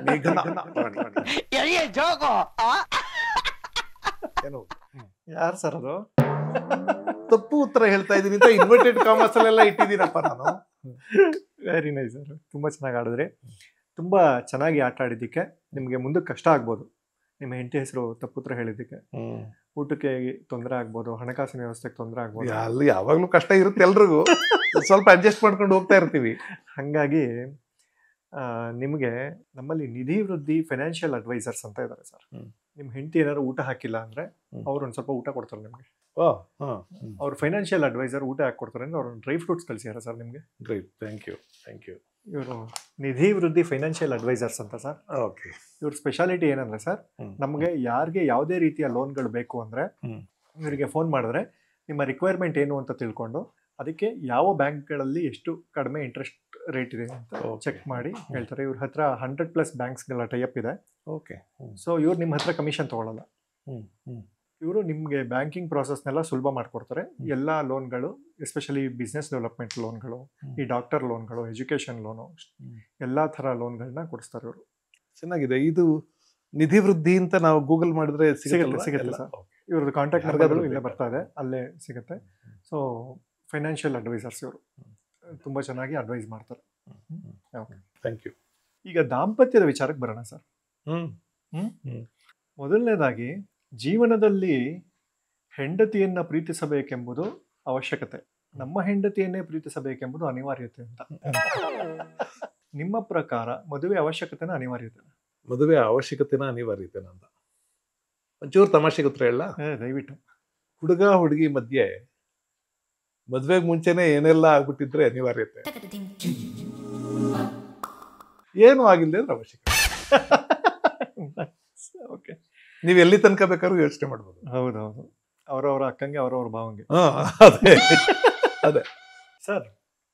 ಮೇಘನಾ ರಾಣಿ. ಏನು ಯಾರು ಸರ್ ಅದು? ತಪ್ಪು ಉತ್ತರ ಹೇಳ್ತಾ ಇದ್ದೀನಿ ಅಂತ ಇನ್ವರ್ಟೆಡ್ ಕಾಮರ್ಸ್ ಅಲ್ಲೆಲ್ಲ ಇಟ್ಟಿದ್ದೀನಪ್ಪ ನಾನು. ವೆರಿ ನೈಸ್ ಸರ್, ತುಂಬ ಚೆನ್ನಾಗಿ ಆಡಿದ್ರಿ. ತುಂಬ ಚೆನ್ನಾಗಿ ಆಟ ಆಡಿದ್ದಕ್ಕೆ ನಿಮಗೆ ಮುಂದಕ್ಕೆ ಕಷ್ಟ ಆಗ್ಬೋದು. ನಿಮ್ಮ ಹೆಂಡತಿ ಹೆಸರು ತಪ್ಪುತ್ರ ಹೇಳಿದ್ದಕ್ಕೆ ಊಟಕ್ಕೆ ತೊಂದರೆ ಆಗ್ಬೋದು, ಹಣಕಾಸಿನ ವ್ಯವಸ್ಥೆಗೆ ತೊಂದರೆ ಆಗ್ಬೋದು. ಅಲ್ಲಿ ಯಾವಾಗ್ಲೂ ಕಷ್ಟ ಇರುತ್ತೆ ಎಲ್ರಿಗೂ, ಸ್ವಲ್ಪ ಅಡ್ಜಸ್ಟ್ ಮಾಡ್ಕೊಂಡು ಹೋಗ್ತಾ ಇರ್ತೀವಿ. ಹಾಗಾಗಿ ನಿಮಗೆ ನಮ್ಮಲ್ಲಿ ನಿಧಿ ವೃದ್ಧಿ ಫೈನಾನ್ಷಿಯಲ್ ಅಡ್ವೈಸರ್ಸ್ ಅಂತ ಇದ್ದಾರೆ ಸರ್. ನಿಮ್ಮ ಹೆಂಡತಿ ಏನಾದ್ರು ಊಟ ಹಾಕಿಲ್ಲ ಅಂದ್ರೆ ಅವ್ರು ಒಂದು ಸ್ವಲ್ಪ ಊಟ ಕೊಡ್ತಾರೆ ನಿಮಗೆ. ಅವ್ರ ಫೈನಾನ್ಷಿಯಲ್ ಅಡ್ವೈಸರ್ ಊಟ ಹಾಕಿ ಕೊಡ್ತಾರೆ ಅಂದ್ರೆ ಅವ್ರು ಡ್ರೈ ಫ್ರೂಟ್ಸ್ ಕಳಿಸಿದಾರೆ ಸರ್ ನಿಮಗೆ. Great, thank you. ಇವರು ನಿಧಿ ವೃದ್ಧಿ ಫೈನಾನ್ಷಿಯಲ್ ಅಡ್ವೈಸರ್ಸ್ ಅಂತ ಸರ್. ಓಕೆ. ಇವ್ರ ಸ್ಪೆಷಾಲಿಟಿ ಏನಂದ್ರೆ ಸರ್, ನಮಗೆ ಯಾರಿಗೆ ಯಾವುದೇ ರೀತಿಯ ಲೋನ್ಗಳು ಬೇಕು ಅಂದ್ರೆ ಇವರಿಗೆ ಫೋನ್ ಮಾಡಿದ್ರೆ ನಿಮ್ಮ ರಿಕ್ವೈರ್ಮೆಂಟ್ ಏನು ಅಂತ ತಿಳ್ಕೊಂಡು ಅದಕ್ಕೆ ಯಾವ ಬ್ಯಾಂಕ್ಗಳಲ್ಲಿ ಎಷ್ಟು ಕಡಿಮೆ ಇಂಟ್ರೆಸ್ಟ್ ರೇಟ್ ಇದೆ ಅಂತ ಚೆಕ್ ಮಾಡಿ ಹೇಳ್ತಾರೆ. ಇವ್ರ ಹತ್ರ 100+ ಬ್ಯಾಂಕ್ಸ್ಗಳ ಟೈಅಪ್ ಇದೆ. ಓಕೆ. ಸೊ ಇವ್ರು ನಿಮ್ಮ ಹತ್ರ ಕಮಿಷನ್ ತಗೊಳ್ಳಲ್ಲ. ಇವರು ನಿಮಗೆ ಬ್ಯಾಂಕಿಂಗ್ ಪ್ರಾಸೆಸ್ನೆಲ್ಲ ಸುಲಭ ಮಾಡಿಕೊಡ್ತಾರೆ. ಎಲ್ಲ ಲೋನ್ಗಳು, ಎಸ್ಪೆಷಲಿ ಬಿಸ್ನೆಸ್ ಡೆವಲಪ್ಮೆಂಟ್ ಲೋನ್ಗಳು, ಈ ಡಾಕ್ಟರ್ ಲೋನ್ಗಳು, ಎಜುಕೇಷನ್ ಲೋನು, ಎಲ್ಲ ಥರ ಲೋನ್ಗಳನ್ನ ಕೊಡಿಸ್ತಾರೆ ಇವರು. ಚೆನ್ನಾಗಿದೆ. ಇದು ನಿಧಿ ವೃದ್ಧಿ ಅಂತ ನಾವು ಗೂಗಲ್ ಮಾಡಿದ್ರೆ ಸಿಗುತ್ತೆ ಸರ್. ಇವ್ರದ್ದು ಕಾಂಟ್ಯಾಕ್ಟ್ ನಂಬರ್ಗಳು ಇಲ್ಲೇ ಬರ್ತಾ ಇದೆ, ಅಲ್ಲೇ ಸಿಗುತ್ತೆ. ಸೊ ಫೈನಾನ್ಷಿಯಲ್ ಅಡ್ವೈಸರ್ಸ್ ಇವರು ತುಂಬ ಚೆನ್ನಾಗಿ ಅಡ್ವೈಸ್ ಮಾಡ್ತಾರೆ. Thank you. ಈಗ ದಾಂಪತ್ಯದ ವಿಚಾರಕ್ಕೆ ಬರೋಣ ಸರ್. ಮೊದಲನೇದಾಗಿ, ಜೀವನದಲ್ಲಿ ಹೆಂಡತಿಯನ್ನ ಪ್ರೀತಿಸಬೇಕೆಂಬುದು ಅವಶ್ಯಕತೆ, ನಮ್ಮ ಹೆಂಡತಿಯನ್ನೇ ಪ್ರೀತಿಸಬೇಕೆಂಬುದು ಅನಿವಾರ್ಯತೆ ಅಂತ. ನಿಮ್ಮ ಪ್ರಕಾರ ಮದುವೆ ಅವಶ್ಯಕತೆನ ಅನಿವಾರ್ಯತೆ? ಮದುವೆ ಅವಶ್ಯಕತೆನ ಅನಿವಾರ್ಯತೆನ ಅಂತ ಒಂಚೂರು ತಮಾಷೆಗೆ ಉತ್ತರ ಹೇಳ. ದಯವಿಟ್ಟು. ಹುಡುಗ ಹುಡುಗಿ ಮಧ್ಯೆ ಮದ್ವೆಗೆ ಮುಂಚೆನೆ ಏನೆಲ್ಲ ಆಗ್ಬಿಟ್ಟಿದ್ರೆ ಅನಿವಾರ್ಯತೆ, ಏನು ಆಗಿಲ್ಲದೆ ಅಂದ್ರೆ ಅವಶ್ಯಕತೆ. ಓಕೆ, ನೀವು ಎಲ್ಲಿ ತನಕ ಬೇಕಾದ್ರೂ ಯೋಚನೆ ಮಾಡ್ಬೋದು. ಹೌದೌದು, ಅವರವರ ಅಕ್ಕಂಗೆ ಅವರವ್ರ ಭಾವಂಗೆ. ಅದೇ ಸರ್,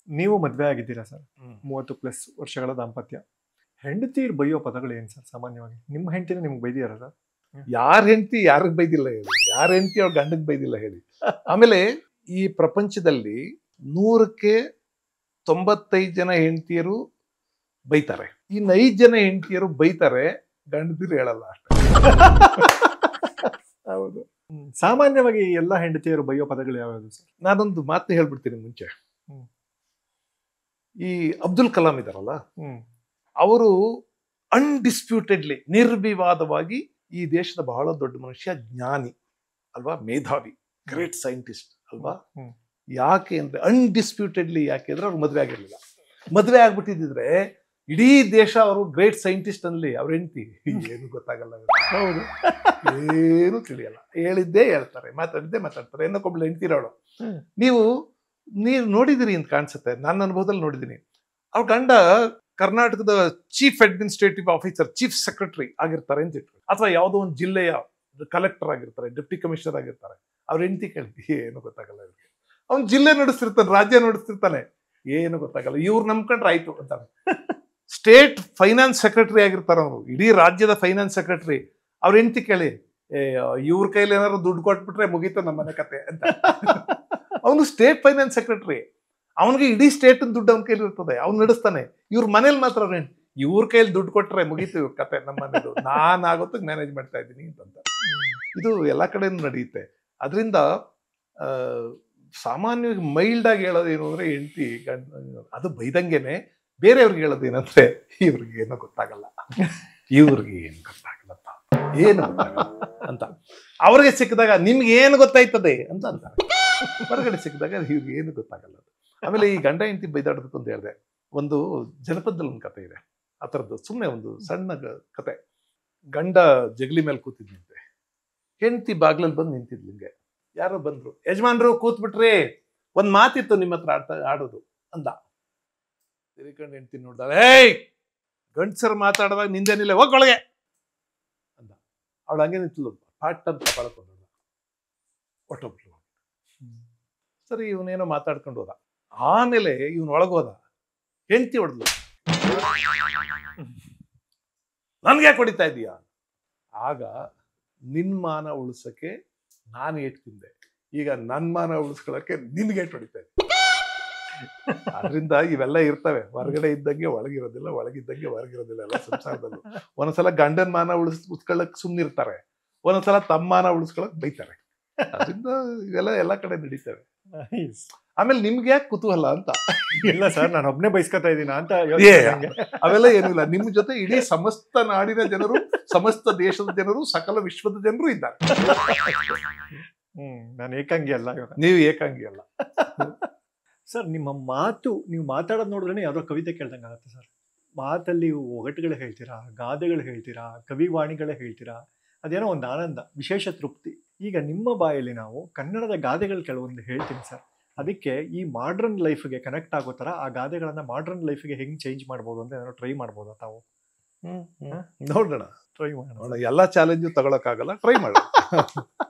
ನೀವು ಮದುವೆ ಆಗಿದ್ದೀರಾ ಸರ್, 30+ ವರ್ಷಗಳ ದಾಂಪತ್ಯ. ಹೆಂಡತಿ ಬೈಯೋ ಪದಗಳು ಏನು ಸರ್ ಸಾಮಾನ್ಯವಾಗಿ? ನಿಮ್ಮ ಹೆಂಡತಿನ ನಿಮ್ಗೆ ಬೈದಿಯಾರ ಸರ್? ಯಾರ ಹೆಂಡತಿ ಯಾರಿಗೆ ಬೈದಿಲ್ಲ ಹೇಳಿ? ಯಾರ ಹೆಂಡತಿ ಅವ್ರ ಗಂಡಕ್ಕೆ ಬೈದಿಲ್ಲ ಹೇಳಿ? ಆಮೇಲೆ ಈ ಪ್ರಪಂಚದಲ್ಲಿ 100ಕ್ಕೆ 95 ಜನ ಹೆಂಡತಿಯರು ಬೈತಾರೆ, ಇನ್ನು 5 ಜನ ಹೆಂಡತಿಯರು ಬೈತಾರೆ, ಗಂಡದಿರು ಹೇಳಲ್ಲ ಅಷ್ಟೇ. ಹೌದು. ಸಾಮಾನ್ಯವಾಗಿ ಎಲ್ಲ ಹೆಂಡತಿಯರು ಬೈಯೋ ಪದಗಳು ಯಾವ್ಯಾವುದು ಸರ್? ನಾನೊಂದು ಮಾತು ಹೇಳ್ಬಿಡ್ತೀನಿ ಮುಂಚೆ. ಈ ಅಬ್ದುಲ್ ಕಲಾಂ ಇದಾರಲ್ಲ, ಹ್ಮ್ ಅವರು ಅನ್ಡಿಸ್ಪ್ಯೂಟೆಡ್ಲಿ ನಿರ್ವಿವಾದವಾಗಿ ಈ ದೇಶದ ಬಹಳ ದೊಡ್ಡ ಮನುಷ್ಯ, ಜ್ಞಾನಿ ಅಲ್ವಾ, ಮೇಧಾವಿ, ಗ್ರೇಟ್ ಸೈಂಟಿಸ್ಟ್ ಅಲ್ವಾ. ಹ್ಮ್. ಯಾಕೆ ಅಂದ್ರೆ ಅನ್ಡಿಸ್ಪ್ಯೂಟೆಡ್ಲಿ ಯಾಕೆ ಅಂದ್ರೆ ಅವ್ರು ಮದುವೆ ಆಗಿರ್ಲಿಲ್ಲ. ಮದುವೆ ಆಗ್ಬಿಟ್ಟಿದ್ರೆ ಇಡೀ ದೇಶ ಅವರು ಗ್ರೇಟ್ ಸೈಂಟಿಸ್ಟ್ ಅನ್ಲಿ, ಅವ್ರ ಹೆಂಡತಿ ಏನು ಗೊತ್ತಾಗಲ್ಲ, ಹೌದು. ಏನು ತಿಳಿಯಲ್ಲ, ಹೇಳಿದ್ದೇ ಹೇಳ್ತಾರೆ, ಮಾತಾಡಿದ್ದೇ ಮಾತಾಡ್ತಾರೆ, ಏನಕ್ಕೊಬ್ಳು ಹೆಂಡ್ತಿರೋಳು. ನೀವು ನೋಡಿದಿರಿ ಅಂತ ಕಾಣಿಸುತ್ತೆ, ನನ್ನ ಅನುಭವದಲ್ಲಿ ನೋಡಿದ್ದೀನಿ. ಅವ್ರ ಗಂಡ ಕರ್ನಾಟಕದ chief administrative officer, chief secretary ಆಗಿರ್ತಾರೆ ಅಂತ ಇಟ್ಕೊಳ್ಳಿ, ಅಥವಾ ಯಾವುದೋ ಒಂದು ಜಿಲ್ಲೆಯ ಕಲೆಕ್ಟರ್ ಆಗಿರ್ತಾರೆ, ಡೆಪ್ಟಿ ಕಮಿಷನರ್ ಆಗಿರ್ತಾರೆ. ಅವ್ರ ಹೆಂಡತಿ ಕೇಳ್ತಿ ಏನು ಗೊತ್ತಾಗಲ್ಲ ಇವ್ರಿಗೆ. ಅವ್ನು ಜಿಲ್ಲೆ ನಡೆಸ್ತಿರ್ತಾನೆ, ರಾಜ್ಯ ನಡೆಸ್ತಿರ್ತಾನೆ, ಏನು ಗೊತ್ತಾಗಲ್ಲ, ಇವ್ರು ನಂಬ್ಕೊಂಡ್ರೆ ಆಯ್ತು ಅಂತಾರೆ. ಸ್ಟೇಟ್ ಫೈನಾನ್ಸ್ ಸೆಕ್ರೆಟರಿ ಆಗಿರ್ತಾರೆ ಅವರು, ಇಡೀ ರಾಜ್ಯದ ಫೈನಾನ್ಸ್ ಸೆಕ್ರೆಟರಿ. ಅವ್ರ ಹೆಂಡತಿ ಕೇಳಿ, ಇವ್ರ ಕೈಲಿ ಏನಾದ್ರು ದುಡ್ಡು ಕೊಟ್ಬಿಟ್ರೆ ಮುಗೀತು ನಮ್ಮ ಮನೆ ಕತೆ ಅಂತ. ಅವನು ಸ್ಟೇಟ್ ಫೈನಾನ್ಸ್ ಸೆಕ್ರೆಟರಿ, ಅವನಿಗೆ ಇಡೀ ಸ್ಟೇಟ್ ದುಡ್ಡು ಅವನ ಕೈಲಿ ಇರ್ತದೆ, ಅವ್ನು ನಡೆಸ್ತಾನೆ. ಇವ್ರ ಮನೇಲಿ ಮಾತ್ರ ಅವ್ರ ಇವ್ರ ಕೈಲಿ ದುಡ್ಡು ಕೊಟ್ರೆ ಮುಗೀತು ಇವ್ರ ಕತೆ, ನಮ್ಮ ಮನೇದು ನಾನು ಆಗೋತ್ತಕ್ಕೆ ಮ್ಯಾನೇಜ್ ಮಾಡ್ತಾ ಇದ್ದೀನಿ ಅಂತ. ಇದು ಎಲ್ಲ ಕಡೆನೂ ನಡೆಯುತ್ತೆ. ಅದರಿಂದ ಸಾಮಾನ್ಯವಾಗಿ ಮೈಲ್ಡ್ ಆಗಿ ಹೇಳೋದೇನು ಅಂದ್ರೆ ಹೆಂಡತಿ ಅದು ಬೈದಂಗೆನೆ. ಬೇರೆಯವ್ರಿಗೆ ಹೇಳೋದೇನಂದ್ರೆ ಇವ್ರಿಗೆ ಏನೋ ಗೊತ್ತಾಗಲ್ಲ, ಇವ್ರಿಗೆ ಏನು ಗೊತ್ತಾಗಲ್ಲಪ್ಪ, ಏನು ಗೊತ್ತಾಗಲ್ಲ ಅಂತ. ಅವ್ರಿಗೆ ಸಿಕ್ಕಿದಾಗ ನಿಮ್ಗೆ ಏನು ಗೊತ್ತಾಯ್ತದೆ ಅಂತ ಅಂತಾರೆ, ಹೊರಗಡೆ ಸಿಕ್ಕಿದಾಗ ಇವ್ರಿಗೆ ಏನು ಗೊತ್ತಾಗಲ್ಲ. ಆಮೇಲೆ ಈ ಗಂಡ ಹೆಂಡತಿ ಬೈದಾಡೋದಕ್ಕೆ ಅಂತ ಹೇಳಿದೆ, ಒಂದು ಜನಪದದಲ್ಲಿ ಒಂದು ಕತೆ ಇದೆ ಆ ಥರದ್ದು, ಸುಮ್ಮನೆ ಒಂದು ಸಣ್ಣ ಕತೆ. ಗಂಡ ಜಗಲಿ ಮೇಲೆ ಕೂತಿದ್ನಂತೆ, ಹೆಂಡತಿ ಬಾಗ್ಲಲ್ಲಿ ಬಂದು ನಿಂತಿದ್ಲು. ಹಿಂಗೆ ಯಾರೋ ಬಂದ್ರು, ಯಜಮಾನ್ರು ಕೂತ್ಬಿಟ್ರಿ, ಒಂದ್ ಮಾತಿತ್ತು ನಿಮ್ಮ ಹತ್ರ ಆಡೋದು ಅಂದ. ತಿರ್ಕೊಂಡು ಹೆಂಡತಿ ನೋಡ್ದಾಳೆ, ಏಯ್ ಗಂಡ್ಸರ್ ಮಾತಾಡುವಾಗ ನಿಂದೇನಿಲ್ಲ, ಹೋಗೊಳಗೆ ಅಂದ. ಅವಳು ಹಂಗೆ ನಿಂತಲು, ಪಾಟ್ ಅಂತ ಕಳ್ಕೊಂಡು ಒಟ್ಟೊಬ್ರು. ಸರಿ, ಇವನೇನೋ ಮಾತಾಡ್ಕೊಂಡು ಹೋದ. ಆಮೇಲೆ ಇವನ್ ಒಳಗೋದ, ಹೆಂಡತಿ ಹೊಡೆದ್ಲು, ನನ್ಗೆ ಹೊಡಿತಾ ಇದೀಯಾ? ಆಗ ನಿನ್ ಮಾನ ಉಳಿಸಕ್ಕೆ ನಾನು ಏಟ್ ತಿಂದೆ, ಈಗ ನನ್ ಮಾನ ಉಳಿಸ್ಕೊಳಕ್ಕೆ ನಿನ್ಗೆ ಹೊಡಿತಾ ಇದ್ದೆ. ಅದರಿಂದ ಇವೆಲ್ಲ ಇರ್ತವೆ, ಹೊರಗಡೆ ಇದ್ದಂಗೆ ಒಳಗಿರೋದಿಲ್ಲ, ಒಳಗಿದ್ದಂಗೆ ಹೊರಗಿರೋದಿಲ್ಲ ಎಲ್ಲ ಸಂಸಾರದಲ್ಲೂ. ಒಂದೊಂದ್ಸಲ ಗಂಡನ್ ಮಾನ ಉಳಿಸ್ಕೊಳಕ್ ಸುಮ್ನಿರ್ತಾರೆ, ಒಂದೊಂದ್ಸಲ ತಮ್ಮ ಮಾನ ಉಳಿಸ್ಕೊಳಕ್ ಬೈತಾರೆ. ಅದರಿಂದ ಇವೆಲ್ಲ ಎಲ್ಲ ಕಡೆ ನಡೀತವೆ. ಆಮೇಲೆ ನಿಮ್ಗೆ ಯಾಕೆ ಕುತೂಹಲ ಅಂತ? ಇಲ್ಲ ಸರ್, ನಾನು ಒಬ್ನೇ ಬೈಸ್ಕೊತಾ ಇದ್ದೀನ ಅಂತ. ಅವೆಲ್ಲ ಏನಿಲ್ಲ, ನಿಮ್ ಜೊತೆ ಇಡೀ ಸಮಸ್ತ ನಾಡಿನ ಜನರು, ಸಮಸ್ತ ದೇಶದ ಜನರು, ಸಕಲ ವಿಶ್ವದ ಜನರು ಇದ್ದಾರೆ. ನಾನು ಏಕಾಂಗಿ ಅಲ್ಲ, ನೀವು ಏಕಾಂಗಿ ಅಲ್ಲ. ಸರ್, ನಿಮ್ಮ ಮಾತು, ನೀವು ಮಾತಾಡೋದು ನೋಡಿದ್ರೆ ಯಾವುದೋ ಕವಿತೆ ಕೇಳ್ದಂಗೆ ಆಗುತ್ತೆ ಸರ್. ಮಾತಲ್ಲಿ ಒಗಟುಗಳು ಹೇಳ್ತೀರಾ, ಗಾದೆಗಳು ಹೇಳ್ತೀರಾ, ಕವಿವಾಣಿಗಳೇ ಹೇಳ್ತೀರಾ, ಅದೇನೋ ಒಂದು ಆನಂದ, ವಿಶೇಷ ತೃಪ್ತಿ. ಈಗ ನಿಮ್ಮ ಬಾಯಲ್ಲಿ ನಾವು ಕನ್ನಡದ ಗಾದೆಗಳು ಕೆಲವೊಂದು ಹೇಳ್ತೀನಿ ಸರ್. ಅದಕ್ಕೆ ಈ ಮಾಡ್ರನ್ ಲೈಫ್ಗೆ ಕನೆಕ್ಟ್ ಆಗೋ ಥರ ಆ ಗಾದೆಗಳನ್ನ ಮಾಡ್ರನ್ ಲೈಫ್ಗೆ ಹೆಂಗೆ ಚೇಂಜ್ ಮಾಡ್ಬೋದು ಅಂತ ಏನಾದ್ರು ಟ್ರೈ ಮಾಡ್ಬೋದಾ ತಾವು? ನೋಡೋಣ, ಟ್ರೈ ಮಾಡೋಣ. ಎಲ್ಲ ಚಾಲೆಂಜು ತಗೊಳಕ್ಕಾಗಲ್ಲ, ಟ್ರೈ ಮಾಡೋಣ.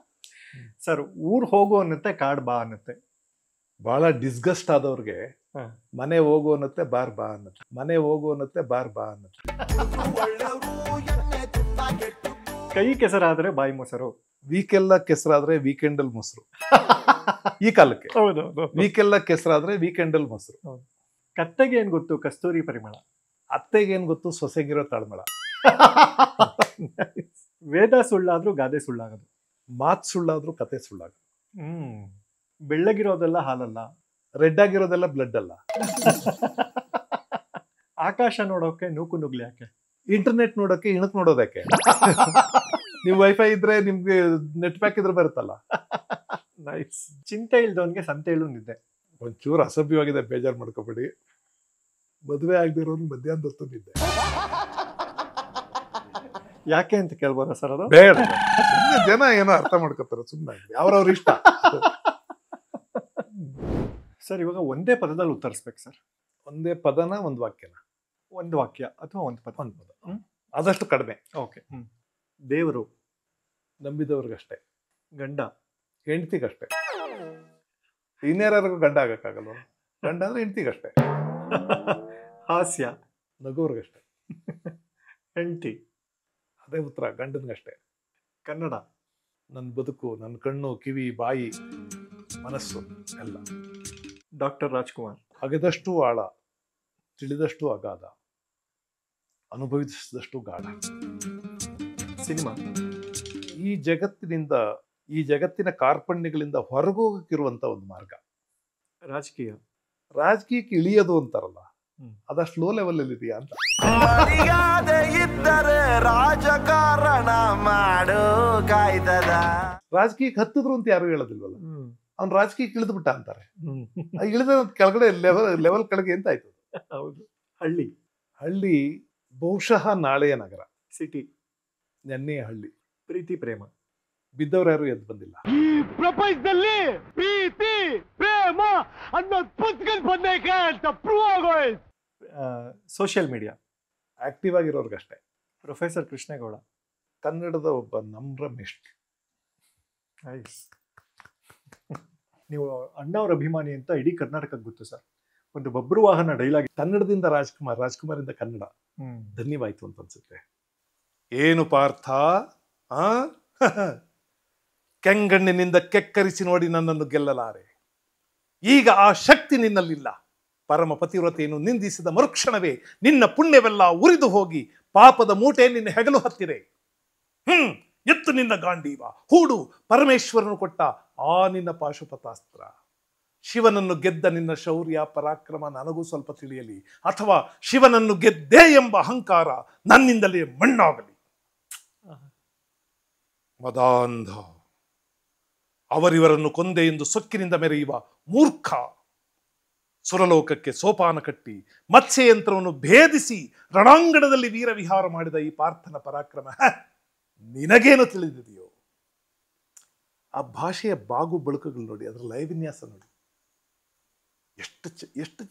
ಸರ್, ಊರ್ ಹೋಗು ಅನ್ನತ್ತೆ, ಕಾಡ್ ಬಾ ಅನ್ನತ್ತೆ. ಬಹಳ ಡಿಸ್ಗಸ್ಟ್ ಆದವ್ರಿಗೆ ಮನೆ ಹೋಗು ಅನ್ನತ್ತೆ, ಬಾರ್ ಬಾ ಅನ್ನತ್ತೆ, ಮನೆ ಹೋಗು ಅನ್ನತ್ತೆ, ಬಾರ್ ಬಾ ಅನ್ನತ್ತೆ. ಕೈ ಕೆಸರಾದ್ರೆ ಬಾಯಿ ಮೊಸರು, ವೀಕೆಲ್ಲ ಕೆಸರಾದ್ರೆ ವೀಕೆಂಡಲ್ ಮೊಸರು. ಈ ಕಾಲಕ್ಕೆ ಹೌದು. ವೀಕೆಲ್ಲ ಕೆಸರಾದ್ರೆ ವೀಕೆಂಡಲ್ ಮೊಸರು. ಕತ್ತೆಗೆ ಏನ್ ಗೊತ್ತು ಕಸ್ತೂರಿ ಪರಿಮಳ, ಅತ್ತೆಗೆ ಏನ್ ಗೊತ್ತು ಸೊಸೆಗಿರೋ ತಾಳ್ಮಳ. ವೇದ ಸುಳ್ಳಾದ್ರೂ ಗಾದೆ ಸುಳ್ಳಾಗದು, ಮಾತ್ ಸುಳ್ಳಾದ್ರೂ ಕತೆ ಸುಳ್ಳಾಗದು. ಬೆಳ್ಳಗಿರೋದೆಲ್ಲ ಹಾಲಲ್ಲ, ರೆಡ್ ಆಗಿರೋದೆಲ್ಲ ಬ್ಲಡ್ ಅಲ್ಲ. ಆಕಾಶ ನೋಡೋಕೆ ನೂಕು ನುಗ್ಲಿ ಯಾಕೆ, ಇಂಟರ್ನೆಟ್ ನೋಡೋಕೆ ಇಣಕ್ ನೋಡೋದಕ್ಕೆ. ನೀವು ವೈಫೈ ಇದ್ರೆ ನಿಮ್ಗೆ ನೆಟ್ ಪ್ಯಾಕ್ ಇದ್ರೆ ಬರುತ್ತಲ್ಲ. ನೈಸ್. ಚಿಂತೆ ಇಲ್ದವನ್ಗೆ ಸಂತೆ ಹೇಳು ನಿದ್ದೆ. ಒಂಚೂರು ಅಸಭ್ಯವಾಗಿದೆ, ಬೇಜಾರು ಮಾಡ್ಕೋಬೇಡಿ. ಮದುವೆ ಆಗದಿರೋನು ಮಧ್ಯಾಹ್ನದ ಹೊತ್ತು ನಿದ್ದೆ. ಯಾಕೆ ಅಂತ ಕೇಳ್ಬೋದಾ ಸರ್? ಅದು ಬೇಡ, ಜನ ಏನೋ ಅರ್ಥ ಮಾಡ್ಕೋತಾರೆ, ಸುಮ್ಮನೆ ಅವ್ರವ್ರ ಇಷ್ಟ. ಸರ್, ಇವಾಗ ಒಂದೇ ಪದದಲ್ಲಿ ಉತ್ತರಿಸ್ಬೇಕು ಸರ್. ಒಂದೇ ಪದನ ಒಂದು ವಾಕ್ಯನ? ಒಂದು ವಾಕ್ಯ ಅಥವಾ ಒಂದು ಪದ. ಒಂದು ಪದ, ಆದಷ್ಟು ಕಡಿಮೆ. ಓಕೆ. ದೇವರು ನಂಬಿದವ್ರಿಗಷ್ಟೇ, ಗಂಡ ಹೆಂಡ್ತಿಗಷ್ಟೇ. ಇನ್ಯಾರಿಗೂ ಗಂಡ ಆಗಕ್ಕಾಗಲ್ವ? ಗಂಡ ಅಂದ್ರೆ ಹೆಂಡ್ತಿಗಷ್ಟೇ. ಹಾಸ್ಯ ನಗೋರ್ಗಷ್ಟೇ. ಹೆಂಡತಿ ಅದೇ ಉತ್ತರ, ಗಂಡನ್ಗಷ್ಟೇ. ಕನ್ನಡ ನನ್ನ ಬದುಕು, ನನ್ನ ಕಣ್ಣು, ಕಿವಿ, ಬಾಯಿ, ಮನಸ್ಸು ಎಲ್ಲ. ಡಾಕ್ಟರ್ ರಾಜ್ಕುಮಾರ್ ಅಗೆದಷ್ಟು ಆಳ, ತಿಳಿದಷ್ಟು ಅಗಾಧ, ಅನುಭವಿಸಿದಷ್ಟು ಗಾಢ. ಸಿನಿಮಾ ಈ ಜಗತ್ತಿನಿಂದ, ಈ ಜಗತ್ತಿನ ಕಾರ್ಪಣ್ಯಗಳಿಂದ ಹೊರಗೋಗಕ್ಕಿರುವಂತ ಒಂದು ಮಾರ್ಗ. ರಾಜಕೀಯ ರಾಜಕೀಯಕ್ಕೆ ಇಳಿಯೋದು ಅಂತಾರಲ್ಲ, ಅದಷ್ಟು ಲೋ ಲೆವೆಲ್ ಅಲ್ಲಿ ಇದೆಯಾ ಅಂತ. ಮರ್ಯಾದೆ ಇದ್ದರೆ ರಾಜಕಾರಣ ಮಾಡು ಕಾಯ್ತದ. ರಾಜಕೀಯಕ್ಕೆ ಹತ್ತಿದ್ರು ಅಂತ ಯಾರು ಹೇಳೋದಿಲ್ವಲ್ಲ, ಅವ್ನು ರಾಜಕೀಯಕ್ಕೆ ಇಳಿದು ಬಿಟ್ಟ ಅಂತಾರೆ. ಇಳಿದ ಕೆಳಗಡೆ ಲೆವೆಲ್ ಕೆಳಗೆ ಎಂತ ಆಯ್ತು? ಹೌದು. ಹಳ್ಳಿ ಹಳ್ಳಿ ಬಹುಶಃ ನಾಳೆಯ ನಗರ, ಸಿಟಿ ನೆನ್ನೆಯ ಹಳ್ಳಿ. ಪ್ರೀತಿ ಪ್ರೇಮ ಬಿದ್ದವ್ರು ಯಾರು ಎದ್ದು ಬಂದಿಲ್ಲ. ಈ ಪ್ರಪಂಚದಲ್ಲಿ ಪ್ರೀತಿ ಪ್ರೇಮ ಅನ್ನೋದು ಪುಸ್ತಕದಲ್ಲಿ ಬಂದೈತೆ ಅಂತ ಪ್ರೂವ್ ಆಗೋಯ್ತು. ಸೋಷಿಯಲ್ ಮೀಡಿಯಾ ಆಕ್ಟಿವ್ ಆಗಿರೋರ್ಗಷ್ಟೇ. ಪ್ರೊಫೆಸರ್ ಕೃಷ್ಣೇಗೌಡ ಕನ್ನಡದ ಒಬ್ಬ ನಮ್ರ ಮಿಸ್ಟ್. ನೀವು ಅಣ್ಣವ್ರ ಅಭಿಮಾನಿ ಅಂತ ಇಡೀ ಕರ್ನಾಟಕಕ್ಕೆ ಗೊತ್ತು ಸರ್. ಒಂದು ಬಬ್ರುವಾಹನ ಡೈಲಾಗ್. ಕನ್ನಡದಿಂದ ರಾಜ್ಕುಮಾರ್, ರಾಜ್ಕುಮಾರಿಂದ ಕನ್ನಡ ಧನ್ಯವಾಯ್ತು ಅಂತ ಅನ್ಸುತ್ತೆ. ಏನು ಪಾರ್ಥ, ಕೆಂಗಣ್ಣಿನಿಂದ ಕೆಕ್ಕರಿಸಿ ನೋಡಿ ನನ್ನನ್ನು ಗೆಲ್ಲಲಾರೆ. ಈಗ ಆ ಶಕ್ತಿ ನಿನ್ನಲ್ಲಿಲ್ಲ. ಪರಮ ಪತಿವ್ರತೆಯನ್ನು ನಿಂದಿಸಿದ ಮರುಕ್ಷಣವೇ ನಿನ್ನ ಪುಣ್ಯವೆಲ್ಲ ಉರಿದು ಹೋಗಿ ಪಾಪದ ಮೂಟೆ ನಿನ್ನ ಹೆಗಲು ಹತ್ತಿರೆ. ಎತ್ತು ನಿನ್ನ ಗಾಂಡೀವ, ಹೂಡು ಪರಮೇಶ್ವರನು ಕೊಟ್ಟ ಆ ನಿನ್ನ ಪಾಶುಪತಾಸ್ತ್ರ. ಶಿವನನ್ನು ಗೆದ್ದ ನಿನ್ನ ಶೌರ್ಯ ಪರಾಕ್ರಮ ನನಗೂ ಸ್ವಲ್ಪ ತಿಳಿಯಲಿ, ಅಥವಾ ಶಿವನನ್ನು ಗೆದ್ದೆ ಎಂಬ ಅಹಂಕಾರ ನನ್ನಿಂದಲೇ ಮಣ್ಣಾಗಲಿ. ಮದಾಂಧ, ಅವರಿವರನ್ನು ಕೊಂದೆ ಎಂದು ಸೊಕ್ಕಿನಿಂದ ಮೆರೆಯುವ ಮೂರ್ಖ. ಸುರಲೋಕಕ್ಕೆ ಸೋಪಾನ ಕಟ್ಟಿ ಮತ್ಸ್ಯಯಂತ್ರವನ್ನು ಭೇದಿಸಿ ರಣಾಂಗಣದಲ್ಲಿ ವೀರವಿಹಾರ ಮಾಡಿದ ಈ ಪಾರ್ಥನ ಪರಾಕ್ರಮ ನಿನಗೇನು ತಿಳಿದಿದೆಯೋ? ಆ ಭಾಷೆಯ ಬಾಗು ಬಳುಕುಗಳು ನೋಡಿ, ಅದರ ಲಯ ವಿನ್ಯಾಸ ನೋಡಿ, ಎಷ್ಟು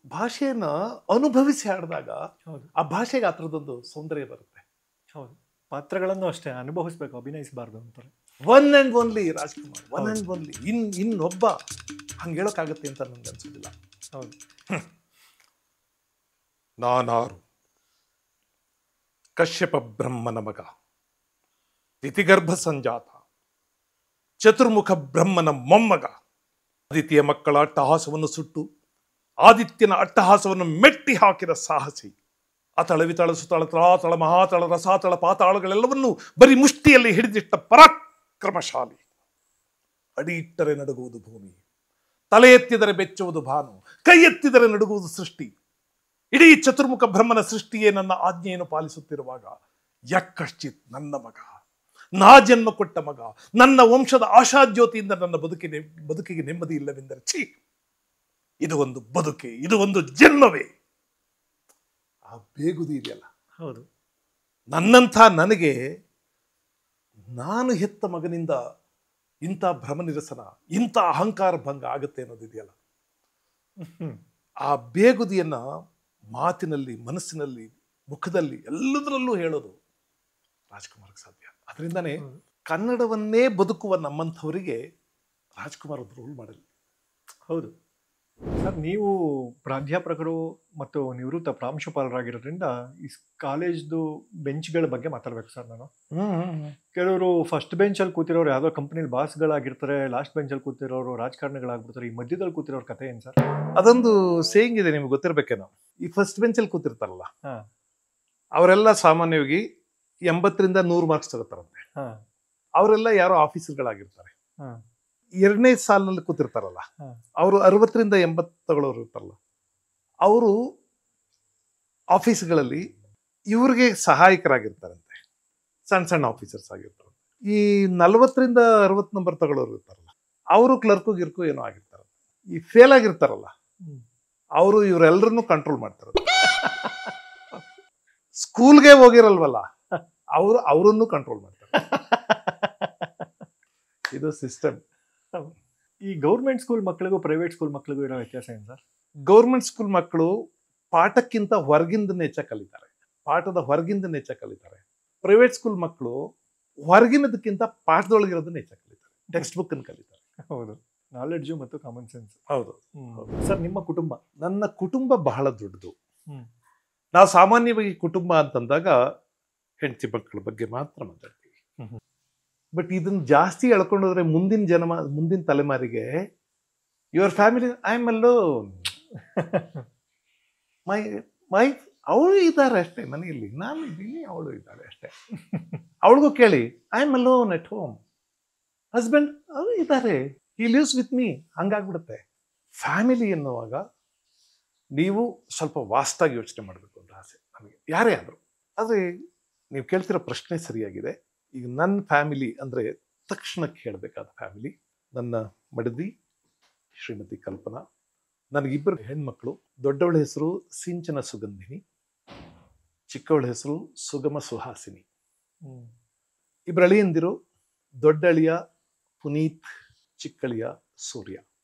ಭಾಷೆಯನ್ನ ಅನುಭವಿಸಿ ಆಡಿದಾಗ ಆ ಭಾಷೆಗೆ ಆ ಥರದೊಂದು ಸೌಂದರ್ಯ ಬರುತ್ತೆ. ಹೌದು, ಪಾತ್ರಗಳನ್ನು ಅಷ್ಟೇ ಅನುಭವಿಸ್ಬೇಕು, ಅಭಿನಯಿಸಬಾರ್ದು ಅಂತಾರೆ. One and only Rajkumar, one and only. ಇನ್ನೊಬ್ಬ ಹಂಗೆ ಹೇಳೋಕ್ಕಾಗತ್ತೆ ಅಂತ ನನಗೆ ಅನ್ಸೋದಿಲ್ಲ. ಹೌದು. ನಾನಾರು ಕಶ್ಯಪ ಬ್ರಹ್ಮನ ಮಗ, ತಿಥಿಗರ್ಭ ಸಂಜಾತ, ಚತುರ್ಮುಖ ಬ್ರಹ್ಮನ ಮೊಮ್ಮಗ. ಆದಿತ್ಯ ಮಕ್ಕಳ ಅಟ್ಟಹಾಸವನ್ನು ಸುಟ್ಟು ಆದಿತ್ಯನ ಅಟ್ಟಹಾಸವನ್ನು ಮೆಟ್ಟಿ ಹಾಕಿದ ಸಾಹಸಿ. ಅತಳ ವಿತಳ ಸುತಳ ತಳಾತಳ ಮಹಾತಳ ರಸಾತಳ ಪಾತಾಳಗಳೆಲ್ಲವನ್ನೂ ಬರೀ ಮುಷ್ಟಿಯಲ್ಲಿ ಹಿಡಿದಿಟ್ಟ ಪರಾಕ್ರಮಶಾಲಿ. ಅಡಿ ಇಟ್ಟರೆ ನಡುಗುವುದು ಭೂಮಿ, ತಲೆ ಎತ್ತಿದರೆ ಬೆಚ್ಚುವುದು ಭಾನು, ಕೈ ಎತ್ತಿದರೆ ನಡುಗುವುದು ಸೃಷ್ಟಿ. ಇಡೀ ಚತುರ್ಮುಖ ಬ್ರಹ್ಮನ ಸೃಷ್ಟಿಯೇ ನನ್ನ ಆಜ್ಞೆಯನ್ನು ಪಾಲಿಸುತ್ತಿರುವಾಗ ಯಕ್ಕಶ್ಚಿತ್ ನನ್ನ ಮಗ, ನಾ ಜನ್ಮ ಕೊಟ್ಟ ಮಗ, ನನ್ನ ವಂಶದ ಆಶಾಜ್ಯೋತಿಯಿಂದ ನನ್ನ ಬದುಕಿಗೆ ನೆಮ್ಮದಿ ಇಲ್ಲವೆಂದರೆ ಛೀ, ಇದು ಒಂದು ಬದುಕೆ, ಇದು ಒಂದು ಜನ್ಮವೇ. ಆ ಬೇಗುದಿ ಇದೆಯಲ್ಲ, ಹೌದು, ನನ್ನಂಥ ನನಗೆ ನಾನು ಹೆತ್ತ ಮಗನಿಂದ ಇಂಥ ಭ್ರಮ ನಿರಸನ, ಇಂಥ ಅಹಂಕಾರ ಭಂಗ ಆಗುತ್ತೆ ಅನ್ನೋದಿದೆಯಲ್ಲ, ಆ ಬೇಗುದಿಯನ್ನ ಮಾತಿನಲ್ಲಿ, ಮನಸ್ಸಿನಲ್ಲಿ, ಮುಖದಲ್ಲಿ, ಎಲ್ಲದರಲ್ಲೂ ಹೇಳೋದು ರಾಜ್ಕುಮಾರ್ಗೆ ಸಾಧ್ಯ. ಅದರಿಂದಾನೇ ಕನ್ನಡವನ್ನೇ ಬದುಕುವ ನಮ್ಮಂಥವರಿಗೆ ರಾಜ್ಕುಮಾರ್ ಒಂದು ರೋಲ್ ಮಾಡಲಿ. ಹೌದು ಸರ್, ನೀವು ಪ್ರಾಧ್ಯಾಪಕರು ಮತ್ತು ನಿವೃತ್ತ ಪ್ರಾಂಶುಪಾಲರಾಗಿರೋದ್ರಿಂದ ಈ ಕಾಲೇಜ್ದು ಬೆಂಚ್ಗಳ ಬಗ್ಗೆ ಮಾತಾಡ್ಬೇಕು ಸರ್. ನಾನು ಕೆಲವರು ಫಸ್ಟ್ ಬೆಂಚಲ್ಲಿ ಕೂತಿರೋರು ಯಾವುದೋ ಕಂಪ್ನಿಲಿ ಬಾಸ್ಗಳಾಗಿರ್ತಾರೆ, ಲಾಸ್ಟ್ ಬೆಂಚಲ್ಲಿ ಕೂತಿರೋರು ರಾಜಕಾರಣಿಗಳಾಗ್ಬಿಡ್ತಾರೆ. ಈ ಮಧ್ಯದಲ್ಲಿ ಕೂತಿರೋರ ಕಥೆ ಏನು ಸರ್? ಅದೊಂದು ಸೇಯಿಂಗ್ ಇದೆ, ನಿಮ್ಗೆ ಗೊತ್ತಿರ್ಬೇಕೇನೋ. ಈ ಫಸ್ಟ್ ಬೆಂಚಲ್ಲಿ ಕೂತಿರ್ತಾರಲ್ಲ, ಅವರೆಲ್ಲ ಸಾಮಾನ್ಯವಾಗಿ 80ರಿಂದ 100 ಮಾರ್ಕ್ಸ್ ತಗೋತಾರಂತೆ. ಅವರೆಲ್ಲ ಯಾರೋ ಆಫೀಸರ್ಗಳಾಗಿರ್ತಾರೆ. ಎರಡನೇ ಸಾಲಿನಲ್ಲಿ ಕೂತಿರ್ತಾರಲ್ಲ, ಅವರು 60ರಿಂದ 80 ತಗೊಳ್ಳೋರು ಇರ್ತಾರಲ್ಲ, ಅವರು ಆಫೀಸ್ಗಳಲ್ಲಿ ಇವ್ರಿಗೆ ಸಹಾಯಕರಾಗಿರ್ತಾರಂತೆ, ಸಣ್ಣ ಸಣ್ಣ ಆಫೀಸರ್ಸ್ ಆಗಿರ್ತಾರೆ. ಈ 40ರಿಂದ 60 ನಂಬರ್ ತಗೊಳ್ಳೋರು ಇರ್ತಾರಲ್ಲ, ಅವರು ಕ್ಲರ್ಕು ಗಿರ್ಕು ಏನೋ ಆಗಿರ್ತಾರೆ. ಈ ಫೇಲ್ ಆಗಿರ್ತಾರಲ್ಲ, ಅವರು ಇವರೆಲ್ಲರನ್ನು ಕಂಟ್ರೋಲ್ ಮಾಡ್ತಾರೆ. ಸ್ಕೂಲ್ಗೆ ಹೋಗಿರಲ್ವಲ್ಲ, ಅವರನ್ನು ಕಂಟ್ರೋಲ್ ಮಾಡ್ತಾರೆ. ಇದು ಸಿಸ್ಟಮ್. ಈ ಗೌರ್ಮೆಂಟ್ ಸ್ಕೂಲ್ ಮಕ್ಕಳಿಗೂ ಪ್ರೈವೇಟ್ ಸ್ಕೂಲ್ ಮಕ್ಕಳಿಗೂ ಇರೋ ವ್ಯತ್ಯಾಸ ಏನು ಸರ್? ಗೌರ್ಮೆಂಟ್ ಸ್ಕೂಲ್ ಮಕ್ಕಳು ಪಾಠಕ್ಕಿಂತ ಹೊರಗಿಂದನೇ ಹೆಚ್ಚ ಕಲಿತಾರೆ, ಪಾಠದ ಹೊರಗಿಂದನೇ ಹೆಚ್ಚ ಕಲಿತಾರೆ. ಪ್ರೈವೇಟ್ ಸ್ಕೂಲ್ ಮಕ್ಕಳು ಹೊರಗಿನದಕ್ಕಿಂತ ಪಾಠದೊಳಗಿರೋದನ್ನ ಹೆಚ್ಚ ಕಲಿತಾರೆ, ಟೆಕ್ಸ್ಟ್ ಬುಕ್ ಅನ್ನು ಕಲಿತಾರೆ. ಹೌದು, ನಾಲೆಡ್ಜು ಮತ್ತು ಕಾಮನ್ ಸೆನ್ಸ್. ಹೌದು ಸರ್, ನಿಮ್ಮ ಕುಟುಂಬ? ನನ್ನ ಕುಟುಂಬ ಬಹಳ ದೊಡ್ಡದು. ನಾವು ಸಾಮಾನ್ಯವಾಗಿ ಕುಟುಂಬ ಅಂತಂದಾಗ ಹೆಂಡತಿ ಮಕ್ಕಳ ಬಗ್ಗೆ ಮಾತ್ರ ಮಾತಾಡ್ತೀವಿ. ಬಟ್ ಇದನ್ನ ಜಾಸ್ತಿ ಎಳ್ಕೊಂಡೋದ್ರೆ ಮುಂದಿನ ತಲೆಮಾರಿಗೆ your family, I am alone, my ಅವಳು ಇದ್ದಾರೆ ಅಷ್ಟೇ ಮನೆಯಲ್ಲಿ, ನಾನು ಇದ್ದೀನಿ, ಅವಳು ಇದ್ದಾಳೆ ಅಷ್ಟೇ. ಅವಳಿಗೂ ಕೇಳಿ, I am alone at home, husband ಅವರು ಇದ್ದಾರೆ, ಹಿ ಲಿವ್ಸ್ ವಿತ್ ಮೀ, ಹಂಗಾಗ್ಬಿಡುತ್ತೆ. ಫ್ಯಾಮಿಲಿ ಎನ್ನುವಾಗ ನೀವು ಸ್ವಲ್ಪ ವಾಸ್ತಾಗಿ ಯೋಚನೆ ಮಾಡಬೇಕು ಅಂತ ಆಸೆ ನನಗೆ, ಯಾರೇ ಆದರೂ. ಆದರೆ ನೀವು ಕೇಳ್ತಿರೋ ಪ್ರಶ್ನೆ ಸರಿಯಾಗಿದೆ. ಈಗ ನನ್ನ ಫ್ಯಾಮಿಲಿ ಅಂದರೆ ತಕ್ಷಣಕ್ಕೆ ಹೇಳಬೇಕಾದ ಫ್ಯಾಮಿಲಿ, ನನ್ನ ಮಡದಿ ಶ್ರೀಮತಿ ಕಲ್ಪನಾ, ನನಗಿಬ್ಬರು ಹೆಣ್ಮಕ್ಳು. ದೊಡ್ಡವಳ ಹೆಸರು ಸಿಂಚನ ಸುಗಂಧಿನಿ, ಚಿಕ್ಕವಳ ಹೆಸರು ಸುಗಮ ಸುಹಾಸಿನಿ. ಇಬ್ಬರು ಅಳಿಯಂದಿರು, ದೊಡ್ಡ ಅಳಿಯ ಪುನೀತ್, ಚಿಕ್ಕಳಿಯ ಸೂರ್ಯ.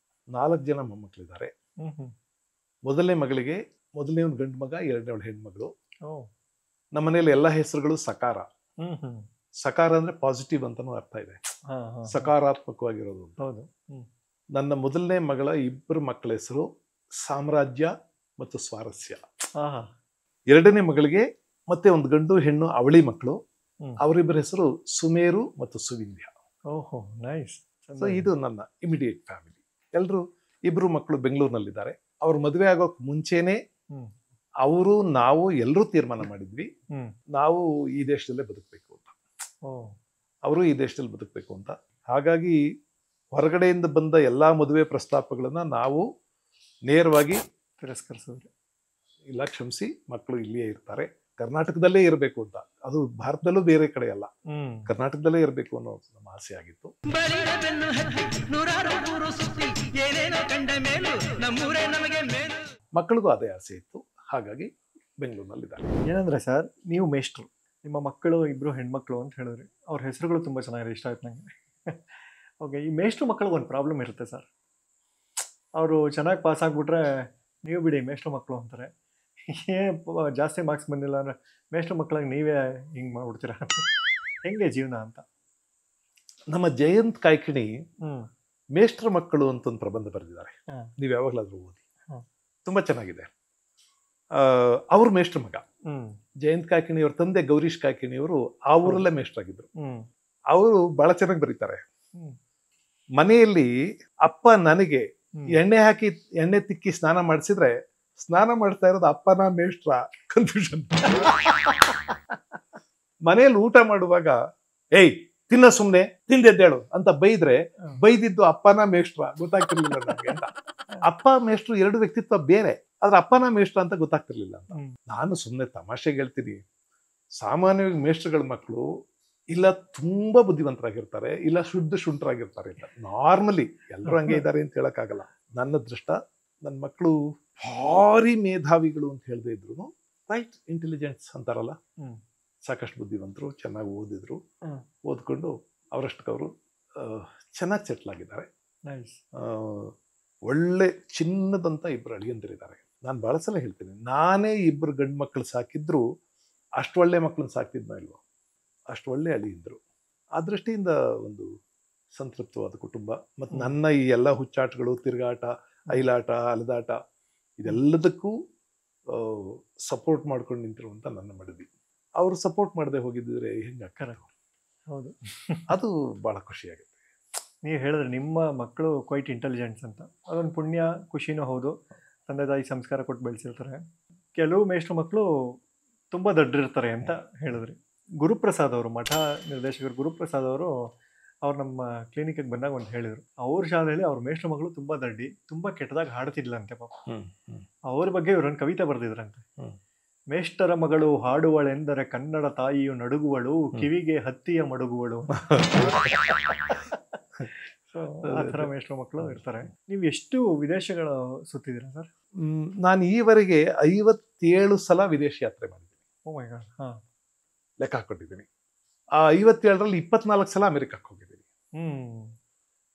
4 ಜನ ಮೊಮ್ಮಕ್ಕಳಿದ್ದಾರೆ. ಮೊದಲನೇ ಮಗಳಿಗೆ ಮೊದಲನೇ ಒಂದು ಗಂಡು ಮಗ, ಎರಡನೇವಳು ಹೆಣ್ಮಗಳು. ನಮ್ಮ ಮನೇಲಿ ಎಲ್ಲ ಹೆಸರುಗಳು ಸಕಾರ. ಸಕಾರ ಅಂದ್ರೆ ಪಾಸಿಟಿವ್ ಅಂತಾನೂ ಅರ್ಥ ಇದೆ, ಸಕಾರಾತ್ಮಕವಾಗಿರೋದು. ಹೌದು. ನನ್ನ ಮೊದಲನೇ ಮಗಳ ಇಬ್ಬರು ಮಕ್ಕಳ ಹೆಸರು ಸಾಮ್ರಾಜ್ಯ ಮತ್ತು ಸ್ವಾರಸ್ಯ. ಎರಡನೇ ಮಗಳಿಗೆ ಮತ್ತೆ ಒಂದು ಗಂಡು ಹೆಣ್ಣು ಅವಳಿ ಮಕ್ಕಳು, ಅವರಿಬ್ಬರ ಹೆಸರು ಸುಮೇರು ಮತ್ತು ಸುವಿಂಧ್ಯ. ಓಹೋ, ನೈಸ್. ಸೊ ಇದು ನನ್ನ ಇಮಿಡಿಯೇಟ್ ಫ್ಯಾಮಿಲಿ. ಎಲ್ಲರೂ ಇಬ್ರು ಮಕ್ಕಳು ಬೆಂಗಳೂರಿನಲ್ಲಿದ್ದಾರೆ. ಅವ್ರ ಮದುವೆ ಆಗೋಕ್ ಮುಂಚೆನೆ ಅವರು ನಾವು ಎಲ್ಲರೂ ತೀರ್ಮಾನ ಮಾಡಿದ್ವಿ, ನಾವು ಈ ದೇಶದಲ್ಲೇ ಬದುಕಬೇಕು ಅಂತ. ಅವರು ಈ ದೇಶದಲ್ಲಿ ಬದುಕಬೇಕು ಅಂತ. ಹಾಗಾಗಿ ಹೊರಗಡೆಯಿಂದ ಬಂದ ಎಲ್ಲಾ ಮದುವೆ ಪ್ರಸ್ತಾಪಗಳನ್ನ ನಾವು ನೇರವಾಗಿ ತಿರಸ್ಕರಿಸಿದ್ವಿ. ಇಲ್ಲ, ಕ್ಷಮಿಸಿ, ಮಕ್ಕಳು ಇಲ್ಲಿಯೇ ಇರ್ತಾರೆ, ಕರ್ನಾಟಕದಲ್ಲೇ ಇರಬೇಕು ಅಂತ. ಅದು ಭಾರತದಲ್ಲೂ ಬೇರೆ ಕಡೆ ಅಲ್ಲ, ಕರ್ನಾಟಕದಲ್ಲೇ ಇರಬೇಕು ಅನ್ನೋ ನಮ್ಮ ಆಸೆ ಆಗಿತ್ತು. ಮಕ್ಕಳಿಗೂ ಅದೇ ಆಸೆ ಇತ್ತು, ಹಾಗಾಗಿ ಬೆಂಗಳೂರಿನಲ್ಲಿದ್ದಾರೆ. ಏನಂದ್ರೆ ಸರ್, ನೀವು ಮೇಷ್ಟ್ರು, ನಿಮ್ಮ ಮಕ್ಕಳು ಇಬ್ರು ಹೆಣ್ಮಕ್ಳು ಅಂತ ಹೇಳಿದ್ರಿ. ಅವ್ರ ಹೆಸರುಗಳು ತುಂಬಾ ಚೆನ್ನಾಗಿದೆ, ಇಷ್ಟ ಆಯ್ತು ನಂಗೆ. ಓಕೆ, ಈ ಮೇಷ್ಟ್ರು ಮಕ್ಕಳಿಗೆ ಒಂದು ಪ್ರಾಬ್ಲಮ್ ಇರುತ್ತೆ ಸರ್. ಅವರು ಚೆನ್ನಾಗಿ ಪಾಸ್ ಆಗ್ಬಿಟ್ರೆ ನೀವು ಬಿಡಿ ಮೇಷ್ಟ್ರು ಮಕ್ಕಳು ಅಂತಾರೆ. ಜಾಸ್ತಿ ಮಾರ್ಕ್ಸ್ ಬಂದಿಲ್ಲ ಅಂದ್ರೆ ಮೇಷ್ಟ್ರು ಮಕ್ಕಳಿಗೆ ನೀವೇ ಹಿಂಗೆ ಮಾಡ್ಬಿಡ್ತೀರಾ, ಹೆಂಗೆ ಜೀವನ ಅಂತ. ನಮ್ಮ ಜಯಂತ್ ಕಾಯ್ಕಿಣಿ ಮೇಷ್ಟ್ರ ಮಕ್ಕಳು ಅಂತ ಒಂದು ಪ್ರಬಂಧ ಬರೆದಿದ್ದಾರೆ, ನೀವು ಯಾವಾಗಲಾದ್ರೂ ಓದಿ, ತುಂಬಾ ಚೆನ್ನಾಗಿದೆ. ಅವ್ರ ಮೇಷ್ಟ್ರ ಮಗ ಜಯಂತ್ ಕಾಯ್ಕಿಣಿ ಅವ್ರ ತಂದೆ ಗೌರೀಶ್ ಕಾಯ್ಕಿಣಿ ಅವರು ಆ ಊರಲ್ಲೇ ಮೇಷ್ಟ್ರಾಗಿದ್ರು. ಅವರು ಬಹಳ ಚೆನ್ನಾಗಿ ಬರೀತಾರೆ. ಮನೆಯಲ್ಲಿ ಅಪ್ಪ ನನಗೆ ಎಣ್ಣೆ ಹಾಕಿ ಎಣ್ಣೆ ತಿಕ್ಕಿ ಸ್ನಾನ ಮಾಡಿಸಿದ್ರೆ ಸ್ನಾನ ಮಾಡ್ತಾ ಇರೋದು ಅಪ್ಪನ ಮೇಷ್ಟ್ರ ಕನ್ಫ್ಯೂಷನ್. ಮನೆಯಲ್ಲಿ ಊಟ ಮಾಡುವಾಗ ಏಯ್ ತಿನ್ನ ಸುಮ್ನೆ, ತಿಂದೆದ್ದೇಳು ಅಂತ ಬೈದ್ರೆ ಬೈದಿದ್ದು ಅಪ್ಪನ ಮೇಷ್ಟ್ರ ಗೊತ್ತಾಗ್ತಿರ್ಲಿಲ್ಲ ನನಗೆ ಅಂತ. ಅಪ್ಪ ಮೇಷ್ಟ್ರು ಎರಡು ವ್ಯಕ್ತಿತ್ವ ಬೇರೆ, ಆದ್ರೆ ಅಪ್ಪನ ಮೇಷ್ಟ್ರ ಅಂತ ಗೊತ್ತಾಗ್ತಿರ್ಲಿಲ್ಲ ಅಂತ. ನಾನು ಸುಮ್ಮನೆ ತಮಾಷೆಗೆ ಹೇಳ್ತೀನಿ, ಸಾಮಾನ್ಯವಾಗಿ ಮೇಷ್ಟ್ರಗಳ ಮಕ್ಕಳು ಇಲ್ಲ ತುಂಬಾ ಬುದ್ಧಿವಂತರಾಗಿರ್ತಾರೆ, ಇಲ್ಲ ಶುಂಠರಾಗಿರ್ತಾರೆ ಅಂತ. ನಾರ್ಮಲಿ ಎಲ್ಲರೂ ಹಂಗೆ ಇದ್ದಾರೆ ಅಂತ ಹೇಳಕ್ಕಾಗಲ್ಲ. ನನ್ನ ದೃಷ್ಟ ನನ್ನ ಮಕ್ಕಳು ಭಾರಿ ಮೇಧಾವಿಗಳು ಅಂತ ಹೇಳದೇ ಇದ್ರು ರೈಟ್ ಇಂಟೆಲಿಜೆನ್ಸ್ ಅಂತಾರಲ್ಲ, ಸಾಕಷ್ಟು ಬುದ್ಧಿವಂತರು, ಚೆನ್ನಾಗಿ ಓದಿದ್ರು, ಓದ್ಕೊಂಡು ಅವರಷ್ಟಕ್ಕವರು ಚೆನ್ನಾಗಿ ಸೆಟ್ಲ್ ಆಗಿದ್ದಾರೆ. ಒಳ್ಳೆ ಚಿನ್ನದಂತ ಇಬ್ಬರು ಅಳಿಯಂದಿರಿದ್ದಾರೆ. ನಾನು ಬಹಳ ಸಲ ಹೇಳ್ತೀನಿ, ನಾನೇ ಇಬ್ಬರು ಗಂಡು ಮಕ್ಕಳು ಸಾಕಿದ್ರು ಅಷ್ಟು ಒಳ್ಳೆ ಮಕ್ಕಳನ್ನ ಸಾಕ್ತಿದ್ನೋ ಇಲ್ವೋ, ಅಷ್ಟು ಒಳ್ಳೆ ಅಳಿಯಂದರು. ಆ ದೃಷ್ಟಿಯಿಂದ ಒಂದು ಸಂತೃಪ್ತವಾದ ಕುಟುಂಬ. ಮತ್ತು ನನ್ನ ಈ ಎಲ್ಲ ಹುಚ್ಚಾಟಗಳು, ತಿರುಗಾಟ, ಐಲಾಟ, ಅಲೆದಾಟ ಇದೆಲ್ಲದಕ್ಕೂ ಸಪೋರ್ಟ್ ಮಾಡ್ಕೊಂಡು ನಿಂತಿರುವಂತ ನನ್ನ ಮಡದಿ. ಅವರು ಸಪೋರ್ಟ್ ಮಾಡದೆ ಹೋಗಿದ್ದರೆ ಹೆಂಗಾಗ್ತಾರೆ? ಹೌದು, ಅದು ಬಹಳ ಖುಷಿಯಾಗುತ್ತೆ. ನೀವು ಹೇಳಿದ್ರೆ ನಿಮ್ಮ ಮಕ್ಕಳು ಕ್ವೈಟ್ ಇಂಟೆಲಿಜೆಂಟ್ಸ್ ಅಂತ, ಅದೊಂದು ಪುಣ್ಯ, ಖುಷಿನೂ ಹೌದು. ತಂದೆ ತಾಯಿ ಸಂಸ್ಕಾರ ಕೊಟ್ಟು ಬೆಳೆಸಿರ್ತಾರೆ. ಕೆಲವು ಮೇಷ್ಟ್ರ ಮಕ್ಕಳು ತುಂಬ ದೊಡ್ಡರಿರ್ತಾರೆ ಅಂತ ಹೇಳಿದ್ರಿ. ಗುರುಪ್ರಸಾದ್ ಅವರು, ಮಠ ನಿರ್ದೇಶಕರು ಗುರುಪ್ರಸಾದ್ ಅವರು, ಅವ್ರು ನಮ್ಮ ಕ್ಲಿನಿಕ್ಗೆ ಬಂದಾಗ ಒಂದು ಹೇಳಿದರು, ಅವ್ರ ಶಾಲೆಯಲ್ಲಿ ಅವ್ರ ಮೇಷ್ಟ್ರ ಮಗಳು ತುಂಬ ದಡ್ಡಿ, ತುಂಬ ಕೆಟ್ಟದಾಗ ಹಾಡ್ತಿದ್ಲಂತೆ ಪಾಪ. ಅವ್ರ ಬಗ್ಗೆ ಇವರೊಂದು ಕವಿತೆ ಬರೆದಿದ್ರಂತೆ. ಮೇಷ್ಟರ ಮಗಳು ಹಾಡುವಳೆಂದರೆ ಕನ್ನಡ ತಾಯಿಯು ನಡುಗುವಳು, ಕಿವಿಗೆ ಹತ್ತಿಯ ಮಡುಗುವಳು. ಆ ಥರ ಮೇಷ್ಟ್ರ ಮಕ್ಕಳು ಇರ್ತಾರೆ. ನೀವು ಎಷ್ಟು ವಿದೇಶಗಳ ಸುತ್ತಿದ್ದೀರಾ ಸರ್? ನಾನು ಈವರೆಗೆ 57 ಸಲ ವಿದೇಶ ಯಾತ್ರೆ ಮಾಡಿದ್ದೀನಿ. ಓ ಮೈ ಗಾಡ್. ಲೆಕ್ಕ ಹಾಕೊಂಡಿದ್ದೀನಿ. ಆ 57ರಲ್ಲಿ 24 ಸಲ ಅಮೆರಿಕಕ್ಕೆ ಹೋಗಿದ್ದೀನಿ.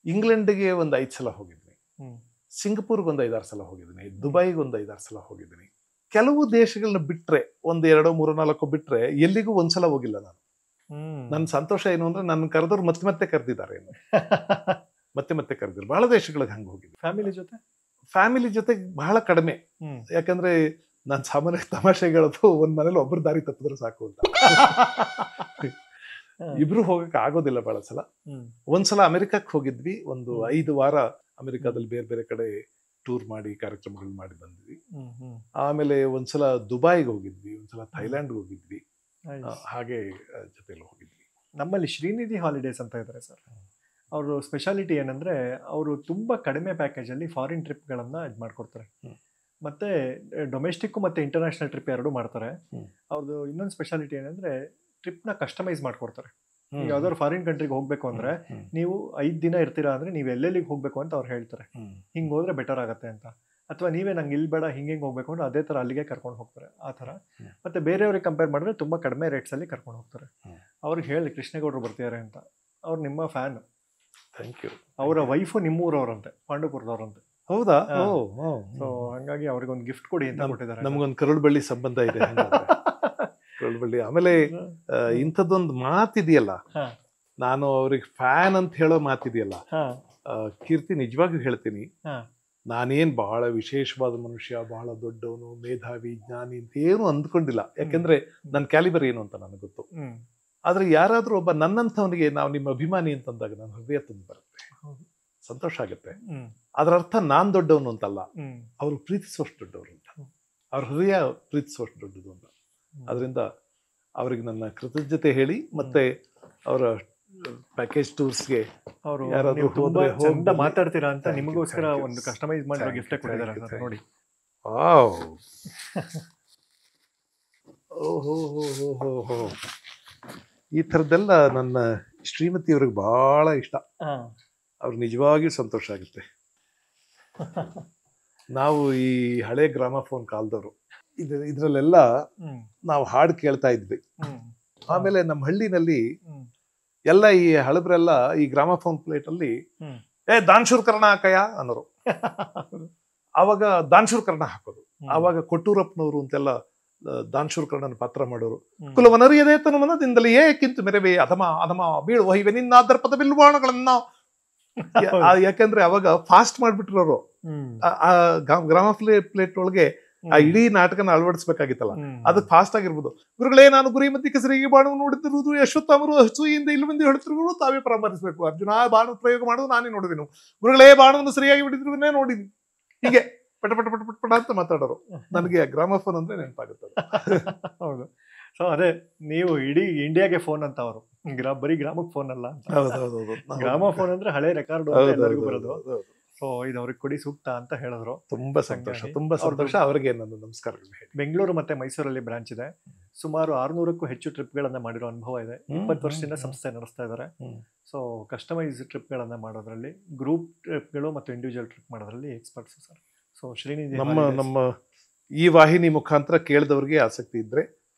ಇಂಗ್ಲೆಂಡ್ಗೆ ಒಂದು 5 ಸಲ ಹೋಗಿದ್ದೀನಿ. ಸಿಂಗಪೂರ್ಗೆ ಒಂದು 5-6 ಸಲ ಹೋಗಿದ್ದೀನಿ. ದುಬೈಗೆ ಒಂದು 5-6 ಸಲ ಹೋಗಿದ್ದೀನಿ. ಕೆಲವು ದೇಶಗಳನ್ನ ಬಿಟ್ರೆ, 1, 2, 3, 4 ಬಿಟ್ರೆ ಎಲ್ಲಿಗೂ ಒಂದ್ಸಲ ಹೋಗಿಲ್ಲ ನಾನು. ನನ್ನ ಸಂತೋಷ ಏನು ಅಂದ್ರೆ ನನ್ನ ಕರೆದವ್ರು ಮತ್ತೆ ಕರೆದಿದ್ದಾರೆ. ಮತ್ತೆ ಕರೆದಿದ್ರು. ಬಹಳ ದೇಶಗಳಿಗೆ ಹಂಗೆ ಹೋಗಿದ್ದೆ. ಫ್ಯಾಮಿಲಿ ಜೊತೆ ಬಹಳ ಕಡಿಮೆ. ಯಾಕಂದ್ರೆ ನಾನು ಸಾಮಾನ್ಯ ತಮಾಷೆಗೆ ಹೇಳೋದು, ಒಂದ್ ಮನೇಲಿ ಒಬ್ಬರು ದಾರಿ ತಪ್ಪಿದ್ರೆ ಸಾಕು ಅಂತ. ಇಬ್ರು ಹೋಗಕ್ಕೆ ಆಗೋದಿಲ್ಲ ಬಹಳ ಸಲ. ಒಂದ್ಸಲ ಅಮೆರಿಕಕ್ಕೆ ಹೋಗಿದ್ವಿ. ಒಂದು 5 ವಾರ ಅಮೆರಿಕಾದಲ್ಲಿ ಬೇರೆ ಬೇರೆ ಕಡೆ ಟೂರ್ ಮಾಡಿ ಕಾರ್ಯಕ್ರಮಗಳು ಮಾಡಿ ಬಂದ್ವಿ. ಆಮೇಲೆ ಒಂದ್ಸಲ ದುಬೈಗೆ ಹೋಗಿದ್ವಿ, ಒಂದ್ಸಲ ಥೈಲ್ಯಾಂಡ್ಗೆ ಹೋಗಿದ್ವಿ, ಹಾಗೆ ಜೊತೆಲಿ ಹೋಗಿದ್ವಿ. ನಮ್ಮಲ್ಲಿ ಶ್ರೀನಿಧಿ ಹಾಲಿಡೇಸ್ ಅಂತ ಇದ್ದಾರೆ ಸರ್. ಅವರು ಸ್ಪೆಷಾಲಿಟಿ ಏನಂದ್ರೆ, ಅವರು ತುಂಬಾ ಕಡಿಮೆ ಪ್ಯಾಕೇಜಲ್ಲಿ ಫಾರಿನ್ ಟ್ರಿಪ್ಗಳನ್ನ ಇದು ಮಾಡ್ಕೊಡ್ತಾರೆ. ಮತ್ತೆ ಡೊಮೆಸ್ಟಿಕ್ ಮತ್ತೆ ಇಂಟರ್ನ್ಯಾಷನಲ್ ಟ್ರಿಪ್ ಎರಡೂ ಮಾಡ್ತಾರೆ. ಹ್ಮ್. ಅವ್ರದ್ದು ಇನ್ನೊಂದು ಸ್ಪೆಷಾಲಿಟಿ ಏನಂದ್ರೆ ಟ್ರಿಪ್ನ ಕಸ್ಟಮೈಸ್ ಮಾಡ್ಕೊಡ್ತಾರೆ. ಈಗ ಯಾವ್ದಾದ್ರು ಫಾರಿನ್ ಕಂಟ್ರಿಗೆ ಹೋಗ್ಬೇಕು ಅಂದ್ರೆ ನೀವು 5 ದಿನ ಇರ್ತೀರಾ ಅಂದ್ರೆ ನೀವು ಎಲ್ಲೆಲ್ಲಿಗೆ ಹೋಗ್ಬೇಕು ಅಂತ ಅವ್ರು ಹೇಳ್ತಾರೆ. ಹಿಂಗೆ ಹೋದ್ರೆ ಬೆಟರ್ ಆಗತ್ತೆ ಅಂತ, ಅಥವಾ ನೀವೇ ನಂಗೆ ಇಲ್ಲಿ ಬೇಡ ಹಿಂಗೆ ಹೋಗ್ಬೇಕು ಅಂದ್ರೆ ಅದೇ ಥರ ಅಲ್ಲಿಗೆ ಕರ್ಕೊಂಡು ಹೋಗ್ತಾರೆ ಆ ಥರ. ಮತ್ತೆ ಬೇರೆಯವ್ರಿಗೆ ಕಂಪೇರ್ ಮಾಡಿದ್ರೆ ತುಂಬ ಕಡಿಮೆ ರೇಟ್ಸಲ್ಲಿ ಕರ್ಕೊಂಡು ಹೋಗ್ತಾರೆ. ಅವ್ರಿಗೆ ಹೇಳಿ ಕೃಷ್ಣೇಗೌಡರು ಬರ್ತಿದ್ದಾರೆ ಅಂತ, ಅವ್ರು ನಿಮ್ಮ ಫ್ಯಾನ್. Thank you. ಅವರ ವೈಫು ನಿಮ್ಮೂರವ್ರಂತೆ, ಪಾಂಡುಪುರದವ್ರಂತೆ. ಹೌದಾ? ಸೊ ಹಂಗಾಗಿ ಅವ್ರಿಗೊಂದು ಗಿಫ್ಟ್ ಕೊಡಿ ಅಂತ ಕೊಟ್ಟಿದ್ದಾರೆ. ನಮ್ಗೊಂದು ಕರುಳುಬಳ್ಳಿ ಸಂಬಂಧ ಇದೆ. ಕರುಳುಬಳ್ಳಿ. ಆಮೇಲೆ ಇಂಥದ್ದೊಂದು ಮಾತಿದೆಯಲ್ಲ, ನಾನು ಅವ್ರಿಗೆ ಫ್ಯಾನ್ ಅಂತ ಹೇಳೋ ಮಾತಿದೆಯಲ್ಲ, ಕೀರ್ತಿ ನಿಜವಾಗ್ಲೂ ಹೇಳ್ತೀನಿ, ನಾನೇನ್ ಬಹಳ ವಿಶೇಷವಾದ ಮನುಷ್ಯ, ಬಹಳ ದೊಡ್ಡವನು, ಮೇಧಾವಿ, ಜ್ಞಾನಿ ಅಂತ ಏನು ಅಂದ್ಕೊಂಡಿಲ್ಲ. ಯಾಕೆಂದ್ರೆ ನನ್ನ ಕ್ಯಾಲಿಬರ್ ಏನು ಅಂತ ನನಗೆ ಗೊತ್ತು. ಆದ್ರೆ ಯಾರಾದ್ರೂ ಒಬ್ಬ ನನ್ನಂಥವನಿಗೆ ನಾವು ನಿಮ್ಮ ಅಭಿಮಾನಿ ಅಂತಂದಾಗ ನನ್ನ ಹೃದಯ ತುಂಬ ಬರುತ್ತೆ, ಸಂತೋಷ ಆಗುತ್ತೆ. ಅದರ ಅರ್ಥ ನಾನ್ ದೊಡ್ಡವನು ಅಂತಲ್ಲ, ಅವ್ರು ಪ್ರೀತಿಸುವಷ್ಟು ದೊಡ್ಡವರು ಅಂತ, ಅವ್ರ ಹೃದಯ ಪ್ರೀತಿಸುವಷ್ಟು ದೊಡ್ಡದು ಅಂತ. ಅದರಿಂದ ಅವ್ರಿಗೆ ನನ್ನ ಕೃತಜ್ಞತೆ ಹೇಳಿ, ಮತ್ತೆ ಅವರ ಪ್ಯಾಕೇಜ್ ಟೂರ್ಸ್ಗೆ ಅವರು ಯಾರಾದ್ರೂ ತುಂಬಾ ಚಂದ ಮಾತಾಡ್ತೀರಾ ಅಂತ ನಿಮಗೋಸ್ಕರ ಒಂದು ಕಸ್ಟಮೈಸ್ ಮಾಡಿರೋ ಗಿಫ್ಟ್ ಕೊಟ್ಟಿದ್ದಾರೆ ಸರ್, ನೋಡಿ. ಓಹೋ, ಈ ಥರದ್ದೆಲ್ಲ ನನ್ನ ಶ್ರೀಮತಿಯವ್ರಿಗೆ ಬಹಳ ಇಷ್ಟ. ಅವ್ರಿಗೆ ನಿಜವಾಗಿಯೂ ಸಂತೋಷ ಆಗುತ್ತೆ. ನಾವು ಈ ಹಳೆ ಗ್ರಾಮಫೋನ್ ಕಾಲದವರು, ಇದ್ರಲ್ಲೆಲ್ಲ ನಾವು ಹಾಡು ಕೇಳ್ತಾ ಇದ್ವಿ. ಆಮೇಲೆ ನಮ್ಮ ಹಳ್ಳಿನಲ್ಲಿ ಎಲ್ಲ ಈ ಹಳಬ್ರೆಲ್ಲ ಈ ಗ್ರಾಮಫೋನ್ ಪ್ಲೇಟ್ ಅಲ್ಲಿ ದಾನ್ಶೂರ್ ಕರ್ಣ ಹಾಕಯ್ಯ ಅನ್ನೋರು. ಅವಾಗ ದಾನ್ಶೂರ್ ಕರ್ಣ ಹಾಕೋದು. ಆವಾಗ ಕೊಟ್ಟೂರಪ್ಪನವರು ಅಂತೆಲ್ಲ ದಾನ್ಶೂರ್ ಕರ್ಣನ ಪಾತ್ರ ಮಾಡೋರು. ಕುಲವನರಿಯದೇ ತನ್ನ ಮನದಿಂದಲೇ ಏಕಿಂತು ಮೆರವೆ ಅಧಮ ಅಧಮ ಬೀಳು ವಹಿವೆ ನಿನ್ನ ದರ್ಪದ ಬಿಲ್ವಾಣಗಳನ್ನ. ಯಾಕಂದ್ರೆ ಅವಾಗ ಫಾಸ್ಟ್ ಮಾಡ್ಬಿಟ್ರೋರು. ಗ್ರಾಮ ಪ್ಲೇಟ್ ಒಳಗೆ ಆ ಇಡೀ ನಾಟಕನ ಅಳವಡಿಸ್ಬೇಕಾಗಿತ್ತಲ್ಲ, ಅದಕ್ಕೆ ಫಾಸ್ಟ್ ಆಗಿರ್ಬೋದು. ಗುರುಗಳೇ, ನಾನು ಗುರಿ ಮಧ್ಯೆ ಕೆಸರಿಗೆ ಬಾಣವು ನೋಡಿದಿರುವುದು ಯಶೋತ್ತಮರು ಹಸುಯಿಂದ ಇಲ್ಲಿ ಬಂದು ಹೇಳ್ತಿರುವುದು ತಾವೇ ಪರಾಮರಿಸಬೇಕು. ಅರ್ಜುನ ಬಾಣ ಪ್ರಯೋಗ ಮಾಡೋದು ನಾನೇ ನೋಡಿದೀನಿ. ಗುರುಗಳೇ, ಬಾಣವನ್ನು ಸರಿಯಾಗಿ ಬಿಡಿದ್ರುವೇ ನೋಡಿದೀನಿ. ಹೀಗೆ ಪಟ ಪಟ ಪಟ ಪಟ ಪಟ ಅಂತ ಮಾತಾಡೋರು. ನನಗೆ ಗ್ರಾಮಫೋನ್ ಅಂದ್ರೆ ನೆನಪಾಗುತ್ತೆ. ಹೌದು. ಸೊ ಅದೇ, ನೀವು ಇಡೀ ಇಂಡಿಯಾಗೆ ಫೋನ್ ಅಂತ ಅವರು, ಬರೀ ಗ್ರಾಮಕ್ಕೆ ಫೋನ್ ಅಲ್ಲ. ಗ್ರಾಮ ಫೋನ್ ಅಂದ್ರೆ ಹಳೆ ರೆಕಾರ್ಡ್ ಎಲ್ಲರಿಗೂ ಬರೋದು. ಸೊ ಇದು ಅವ್ರಿಗೆ ಕೊಡಿ ಸೂಕ್ತ ಅಂತ ಹೇಳಿದ್ರು. ತುಂಬಾ ಸಂತೋಷ, ತುಂಬಾ ಸಂತೋಷ. ಅವರಿಗೆ ನನ್ನ ನಮಸ್ಕಾರಗಳು. ಬೆಂಗಳೂರು ಮತ್ತೆ ಮೈಸೂರಲ್ಲಿ ಬ್ರಾಂಚ್ ಇದೆ. ಸುಮಾರು 600ಕ್ಕೂ ಹೆಚ್ಚು ಟ್ರಿಪ್ಗಳನ್ನ ಮಾಡಿರೋ ಅನುಭವ ಇದೆ. 20 ವರ್ಷದಿಂದ ಸಂಸ್ಥೆ ನಡೆಸ್ತಾ ಇದ್ದಾರೆ. ಸೊ ಕಸ್ಟಮೈಸ್ ಟ್ರಿಪ್ಗಳನ್ನ ಮಾಡೋದ್ರಲ್ಲಿ, ಗ್ರೂಪ್ ಟ್ರಿಪ್ಗಳು ಮತ್ತು ಇಂಡಿವಿಜುವಲ್ ಟ್ರಿಪ್ ಮಾಡೋದ್ರಲ್ಲಿ ಎಕ್ಸ್ಪರ್ಟ್ಸ್ ಸರ್. ಸೊ ಶ್ರೀನಿಧಿ ನಮ್ಮ ಈ ವಾಹಿನಿ ಮುಖಾಂತರ ಕೇಳಿದವ್ರಿಗೆ ಆಸಕ್ತಿ ಇದ್ರೆ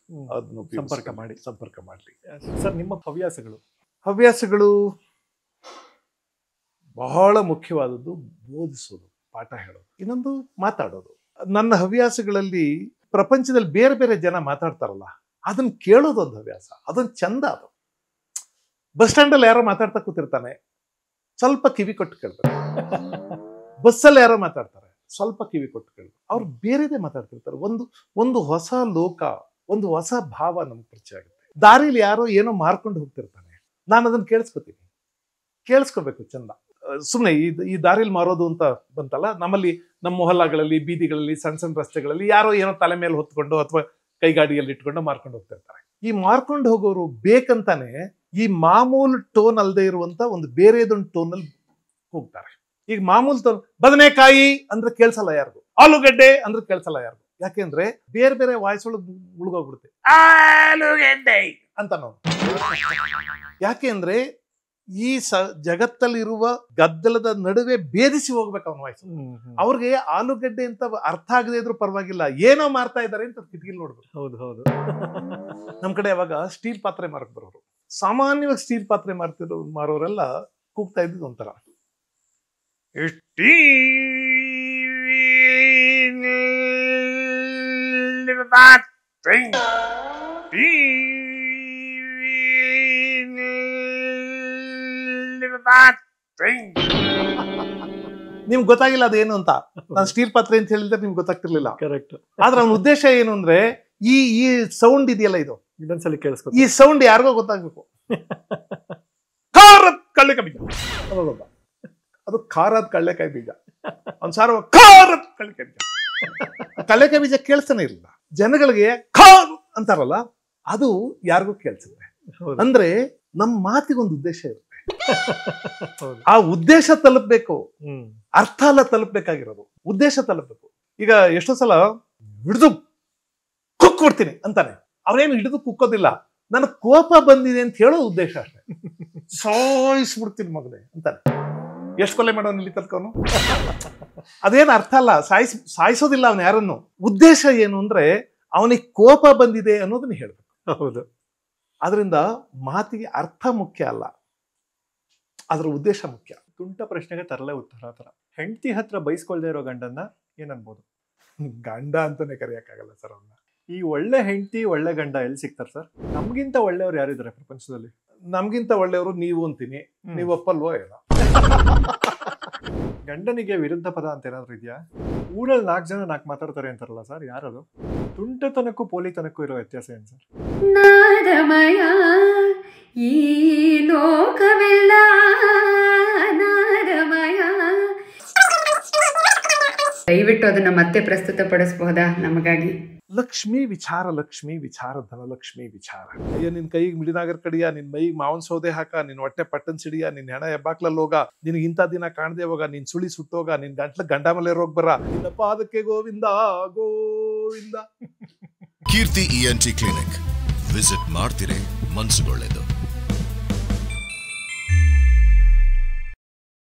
ಅದನ್ನು ಸಂಪರ್ಕ ಮಾಡಲಿ ಸರ್. ನಿಮ್ಮ ಹವ್ಯಾಸಗಳು ಬಹಳ ಮುಖ್ಯವಾದದ್ದು ಬೋಧಿಸೋದು, ಪಾಠ ಹೇಳೋದು, ಇನ್ನೊಂದು ಮಾತಾಡೋದು. ನನ್ನ ಹವ್ಯಾಸಗಳಲ್ಲಿ ಪ್ರಪಂಚದಲ್ಲಿ ಬೇರೆ ಬೇರೆ ಜನ ಮಾತಾಡ್ತಾರಲ್ಲ, ಅದನ್ನ ಕೇಳೋದು ಒಂದು ಹವ್ಯಾಸ. ಅದೊಂದು ಚಂದ. ಅದು ಬಸ್ ಸ್ಟ್ಯಾಂಡಲ್ಲಿ ಯಾರೋ ಮಾತಾಡ್ತಾ ಕೂತಿರ್ತಾನೆ, ಸ್ವಲ್ಪ ಕಿವಿ ಕೊಟ್ಟು ಕೇಳ್ಬೇಕು. ಬಸ್ಸಲ್ಲಿ ಯಾರೋ ಮಾತಾಡ್ತಾರೆ, ಸ್ವಲ್ಪ ಕಿವಿ ಕೊಟ್ಟು ಕೇಳ್ಬೇಕು. ಅವ್ರು ಬೇರೆದೇ ಮಾತಾಡ್ತಿರ್ತಾರೆ. ಒಂದು ಹೊಸ ಲೋಕ, ಒಂದು ಹೊಸ ಭಾವ ನಮ್ಗೆ ಪರಿಚಯ ಆಗುತ್ತೆ. ದಾರಿಲಿ ಯಾರೋ ಏನೋ ಮಾರ್ಕೊಂಡು ಹೋಗ್ತಿರ್ತಾನೆ, ನಾನು ಅದನ್ನ ಕೇಳಿಸ್ಕೋಬೇಕು ಚಂದ. ಸುಮ್ಮನೆ ಈ ದಾರಿಲಿ ಮಾರೋದು ಅಂತ ಬಂತಲ್ಲ, ನಮ್ಮಲ್ಲಿ ನಮ್ಮ ಮೊಹಲ್ಲಾಗಳಲ್ಲಿ, ಬೀದಿಗಳಲ್ಲಿ, ಸಣ್ಣ ಸಣ್ಣ ರಸ್ತೆಗಳಲ್ಲಿ ಯಾರೋ ಏನೋ ತಲೆ ಮೇಲೆ ಹೊತ್ಕೊಂಡು ಅಥವಾ ಕೈಗಾಡಿಯಲ್ಲಿ ಇಟ್ಕೊಂಡು ಮಾರ್ಕೊಂಡು ಹೋಗ್ತಿರ್ತಾರೆ. ಈ ಮಾರ್ಕೊಂಡು ಹೋಗೋರು ಬೇಕಂತಾನೆ ಈ ಮಾಮೂಲು ಟೋನ್ ಅಲ್ಲದೆ ಇರುವಂತ ಒಂದು ಬೇರೆದೊಂದು ಟೋನಲ್ಲಿ ಹೋಗ್ತಾರೆ. ಈಗ ಮಾಮೂಲು ಟೋನ್, ಬದನೆಕಾಯಿ ಅಂದ್ರೆ ಕೇಳ್ಸಲ್ಲ ಯಾರಿಗೂ, ಆಲೂಗಡ್ಡೆ ಅಂದ್ರೆ ಕೇಳ್ಸಲ್ಲ ಯಾರಿಗೂ. ಯಾಕೆಂದ್ರೆ ಬೇರೆ ಬೇರೆ ವಾಯ್ಸ್ ಒಳಗೆ ಮುಳುಗೋಗ್ಬಿಡುತ್ತೆ. ಆಲೂಗಡ್ಡೆ ಅಂತ ನಾವು. ಯಾಕೆಂದ್ರೆ ಈ ಜಗತ್ತಲ್ಲಿರುವ ಗದ್ದಲದ ನಡುವೆ ಭೇದಿಸಿ ಹೋಗ್ಬೇಕು ಅವನ ವಾಯ್ಸ್. ಅವ್ರಿಗೆ ಆಲೂಗಡ್ಡೆ ಅಂತ ಅರ್ಥ ಆಗದೆ ಇದ್ರು ಪರವಾಗಿಲ್ಲ, ಏನೋ ಮಾರ್ತಾ ಇದ್ದಾರೆ ಅಂತ ಕಿಟಕಿಲ್ ನೋಡ್ಬೇಕು. ಹೌದು. ನಮ್ ಕಡೆ ಅವಾಗ ಸ್ಟೀಲ್ ಪಾತ್ರೆ ಮಾರಕ್ ಬರೋರು, ಸಾಮಾನ್ಯವಾಗಿ ಸ್ಟೀಲ್ ಪಾತ್ರೆ ಮಾರೋರೆಲ್ಲ ಕೂಗ್ತಾ ಇದ್ದಿದ್ದು ಒಂಥರ, ನಿಮ್ಗೆ ಗೊತ್ತಾಗಿಲ್ಲ ಅದೇನು ಅಂತ. ನಾನು ಸ್ಟೀಲ್ ಪಾತ್ರೆ ಅಂತ ಹೇಳಿದ್ರೆ ನಿಮ್ಗೆ ಗೊತ್ತಾಗ್ತಿರ್ಲಿಲ್ಲ. ಕರೆಕ್ಟ್. ಆದ್ರೆ ಅವನ ಉದ್ದೇಶ ಏನು ಅಂದ್ರೆ, ಈ ಸೌಂಡ್ ಇದೆಯಲ್ಲ, ಇದು ಇದೊಂದ್ಸಲಿ ಕೇಳಿಸ್ಕೊ. ಈ ಸೌಂಡ್ ಯಾರಿಗೋ ಗೊತ್ತಾಗ್ಬೇಕು. ಖಾರದ ಕಳ್ಳೆಕಾಯಿ ಬೀಜ, ಅದು ಖಾರದ ಕಳ್ಳೆಕಾಯಿ ಬೀಜ. ಅವ್ನು ಸಾರು ಖಾರದ ಕಳ್ಳೆಕಾಯಿ ಬೀಜ. ಕಳ್ಳೆಕಾಯಿ ಬೀಜ ಕೇಳಿಸ್ತಾನೆ ಇರಲಿಲ್ಲ ಜನಗಳಿಗೆ. ಖಾರ್ ಅಂತಾರಲ್ಲ, ಅದು ಯಾರಿಗೂ ಕೇಳಿಸುತ್ತೆ. ಅಂದ್ರೆ ನಮ್ಮ ಮಾತಿಗೊಂದು ಉದ್ದೇಶ ಇರುತ್ತೆ. ಆ ಉದ್ದೇಶ ತಲುಪಬೇಕು, ಅರ್ಥ ಎಲ್ಲ ತಲುಪಬೇಕಾಗಿರೋದು, ಉದ್ದೇಶ ತಲುಪಬೇಕು. ಈಗ ಎಷ್ಟೋ ಸಲ ಹಿಡಿದು ಕುಕ್ಕೊಡ್ತೀನಿ ಅಂತಾನೆ, ಅವನೇನು ಹಿಡಿದು ಕುಕ್ಕೋದಿಲ್ಲ, ನನಗೆ ಕೋಪ ಬಂದಿದೆ ಅಂತ ಹೇಳೋ ಉದ್ದೇಶ ಅಷ್ಟೇ. ಸಾಯಿಸ್ಬಿಡ್ತೀನಿ ಮಗನೇ ಅಂತಾನೆ. ಎಷ್ಟು ಕೊಲೆ ಮಾಡೋನು ಇಲ್ಲಿ ತರ್ಕೋನು? ಅದೇನು ಅರ್ಥ ಅಲ್ಲ, ಸಾಯಿಸೋದಿಲ್ಲ ಅವನು ಯಾರನ್ನು. ಉದ್ದೇಶ ಏನು ಅಂದ್ರೆ ಅವನಿಗೆ ಕೋಪ ಬಂದಿದೆ ಅನ್ನೋದನ್ನ ಹೇಳ್ಬೇಕು. ಹೌದು. ಅದರಿಂದ ಮಾತಿಗೆ ಅರ್ಥ ಮುಖ್ಯ ಅಲ್ಲ, ಅದರ ಉದ್ದೇಶ ಮುಖ್ಯ. ತುಂಟ ಪ್ರಶ್ನೆಗೆ ತರಲೇ ಉತ್ತರ. ಆ ಥರ ಹೆಂಡತಿ ಹತ್ರ ಬೈಸ್ಕೊಳ್ದೇ ಇರೋ ಗಂಡನ್ನ ಏನನ್ಬೋದು? ಗಂಡ ಅಂತಾನೆ ಕರೆಯಕ್ಕಾಗಲ್ಲ ಸರ್ ಅವನ್ನ. ಈ ಒಳ್ಳೆ ಹೆಂಡತಿ ಒಳ್ಳೆ ಗಂಡ ಎಲ್ಲಿ ಸಿಗ್ತಾರೆ ಸರ್? ನಮ್ಗಿಂತ ಒಳ್ಳೆಯವ್ರು ಯಾರಿದ್ದಾರೆ ಪ್ರಪಂಚದಲ್ಲಿ? ನಮ್ಗಿಂತ ಒಳ್ಳೆಯವರು ನೀವು ಅಂತೀನಿ, ನೀವು ಒಪ್ಪಲ್ವೋ ಏನೋ. ಗಂಡನಿಗೆ ವಿರುದ್ಧ ಪದ ಅಂತ ಏನಾದ್ರು ಇದೆಯಾ? ಊರಲ್ಲಿ 4 ಜನ 4 ಮಾತಾಡ್ತಾರೆ ಅಂತಾರಲ್ಲ ಸರ್, ಯಾರದು? ತುಂಟತನಕ್ಕೂ ಪೋಲಿತನಕ್ಕೂ ಇರೋ ವ್ಯತ್ಯಾಸ ಏನು ಸರ್? ನಾದಮಯ ಈ ಲೋಕವೆಲ್ಲ ನಾದಮಯ. ದಯವಿಟ್ಟು ಅದನ್ನ ಮತ್ತೆ ಪ್ರಸ್ತುತಪಡಿಸಬಹುದಾ ನಮಗಾಗಿ? ಲಕ್ಷ್ಮೀ ವಿಚಾರ, ಲಕ್ಷ್ಮೀ ವಿಚಾರ, ಧನಲಕ್ಷ್ಮಿ ವಿಚಾರ. ಅಯ್ಯ ನಿನ್ ಕೈಗೆ ಮಿಡಿನಾಗರ್ ಕಡಿಯ, ನಿನ್ ಮೈಗೆ ಮಾವನ್ ಸೌದೆ ಹಾಕ, ನಿನ್ ಹೊಟ್ಟೆ ಪಟ್ಟನ್ ಸಿಡಿಯ, ನಿನ್ ಹೆಣ ಹೆಬ್ಬಾಕ್ಲಲ್ಲಿ ಹೋಗ, ನಿನ್ಗೆ ಇಂಥ ದಿನ ಕಾಣದೆ ಹೋಗ, ನಿನ್ ಸುಳಿ ಸುಟ್ಟೋಗ, ನಿನ್ ಗಂಟ್ಲ ಗಂಡ ಮೇಲೆ ರೋಗ ಬರ, ನಿನ್ನ ಪಾದಕ್ಕೆ ಗೋವಿಂದ ಗೋವಿಂದ. ಕೀರ್ತಿ ENT ಕ್ಲಿನಿಕ್ ವಿಸಿಟ್ ಮಾಡ್ತಿರೇ, ಮನ್ಸುಗೊಳ್ಳೆದು.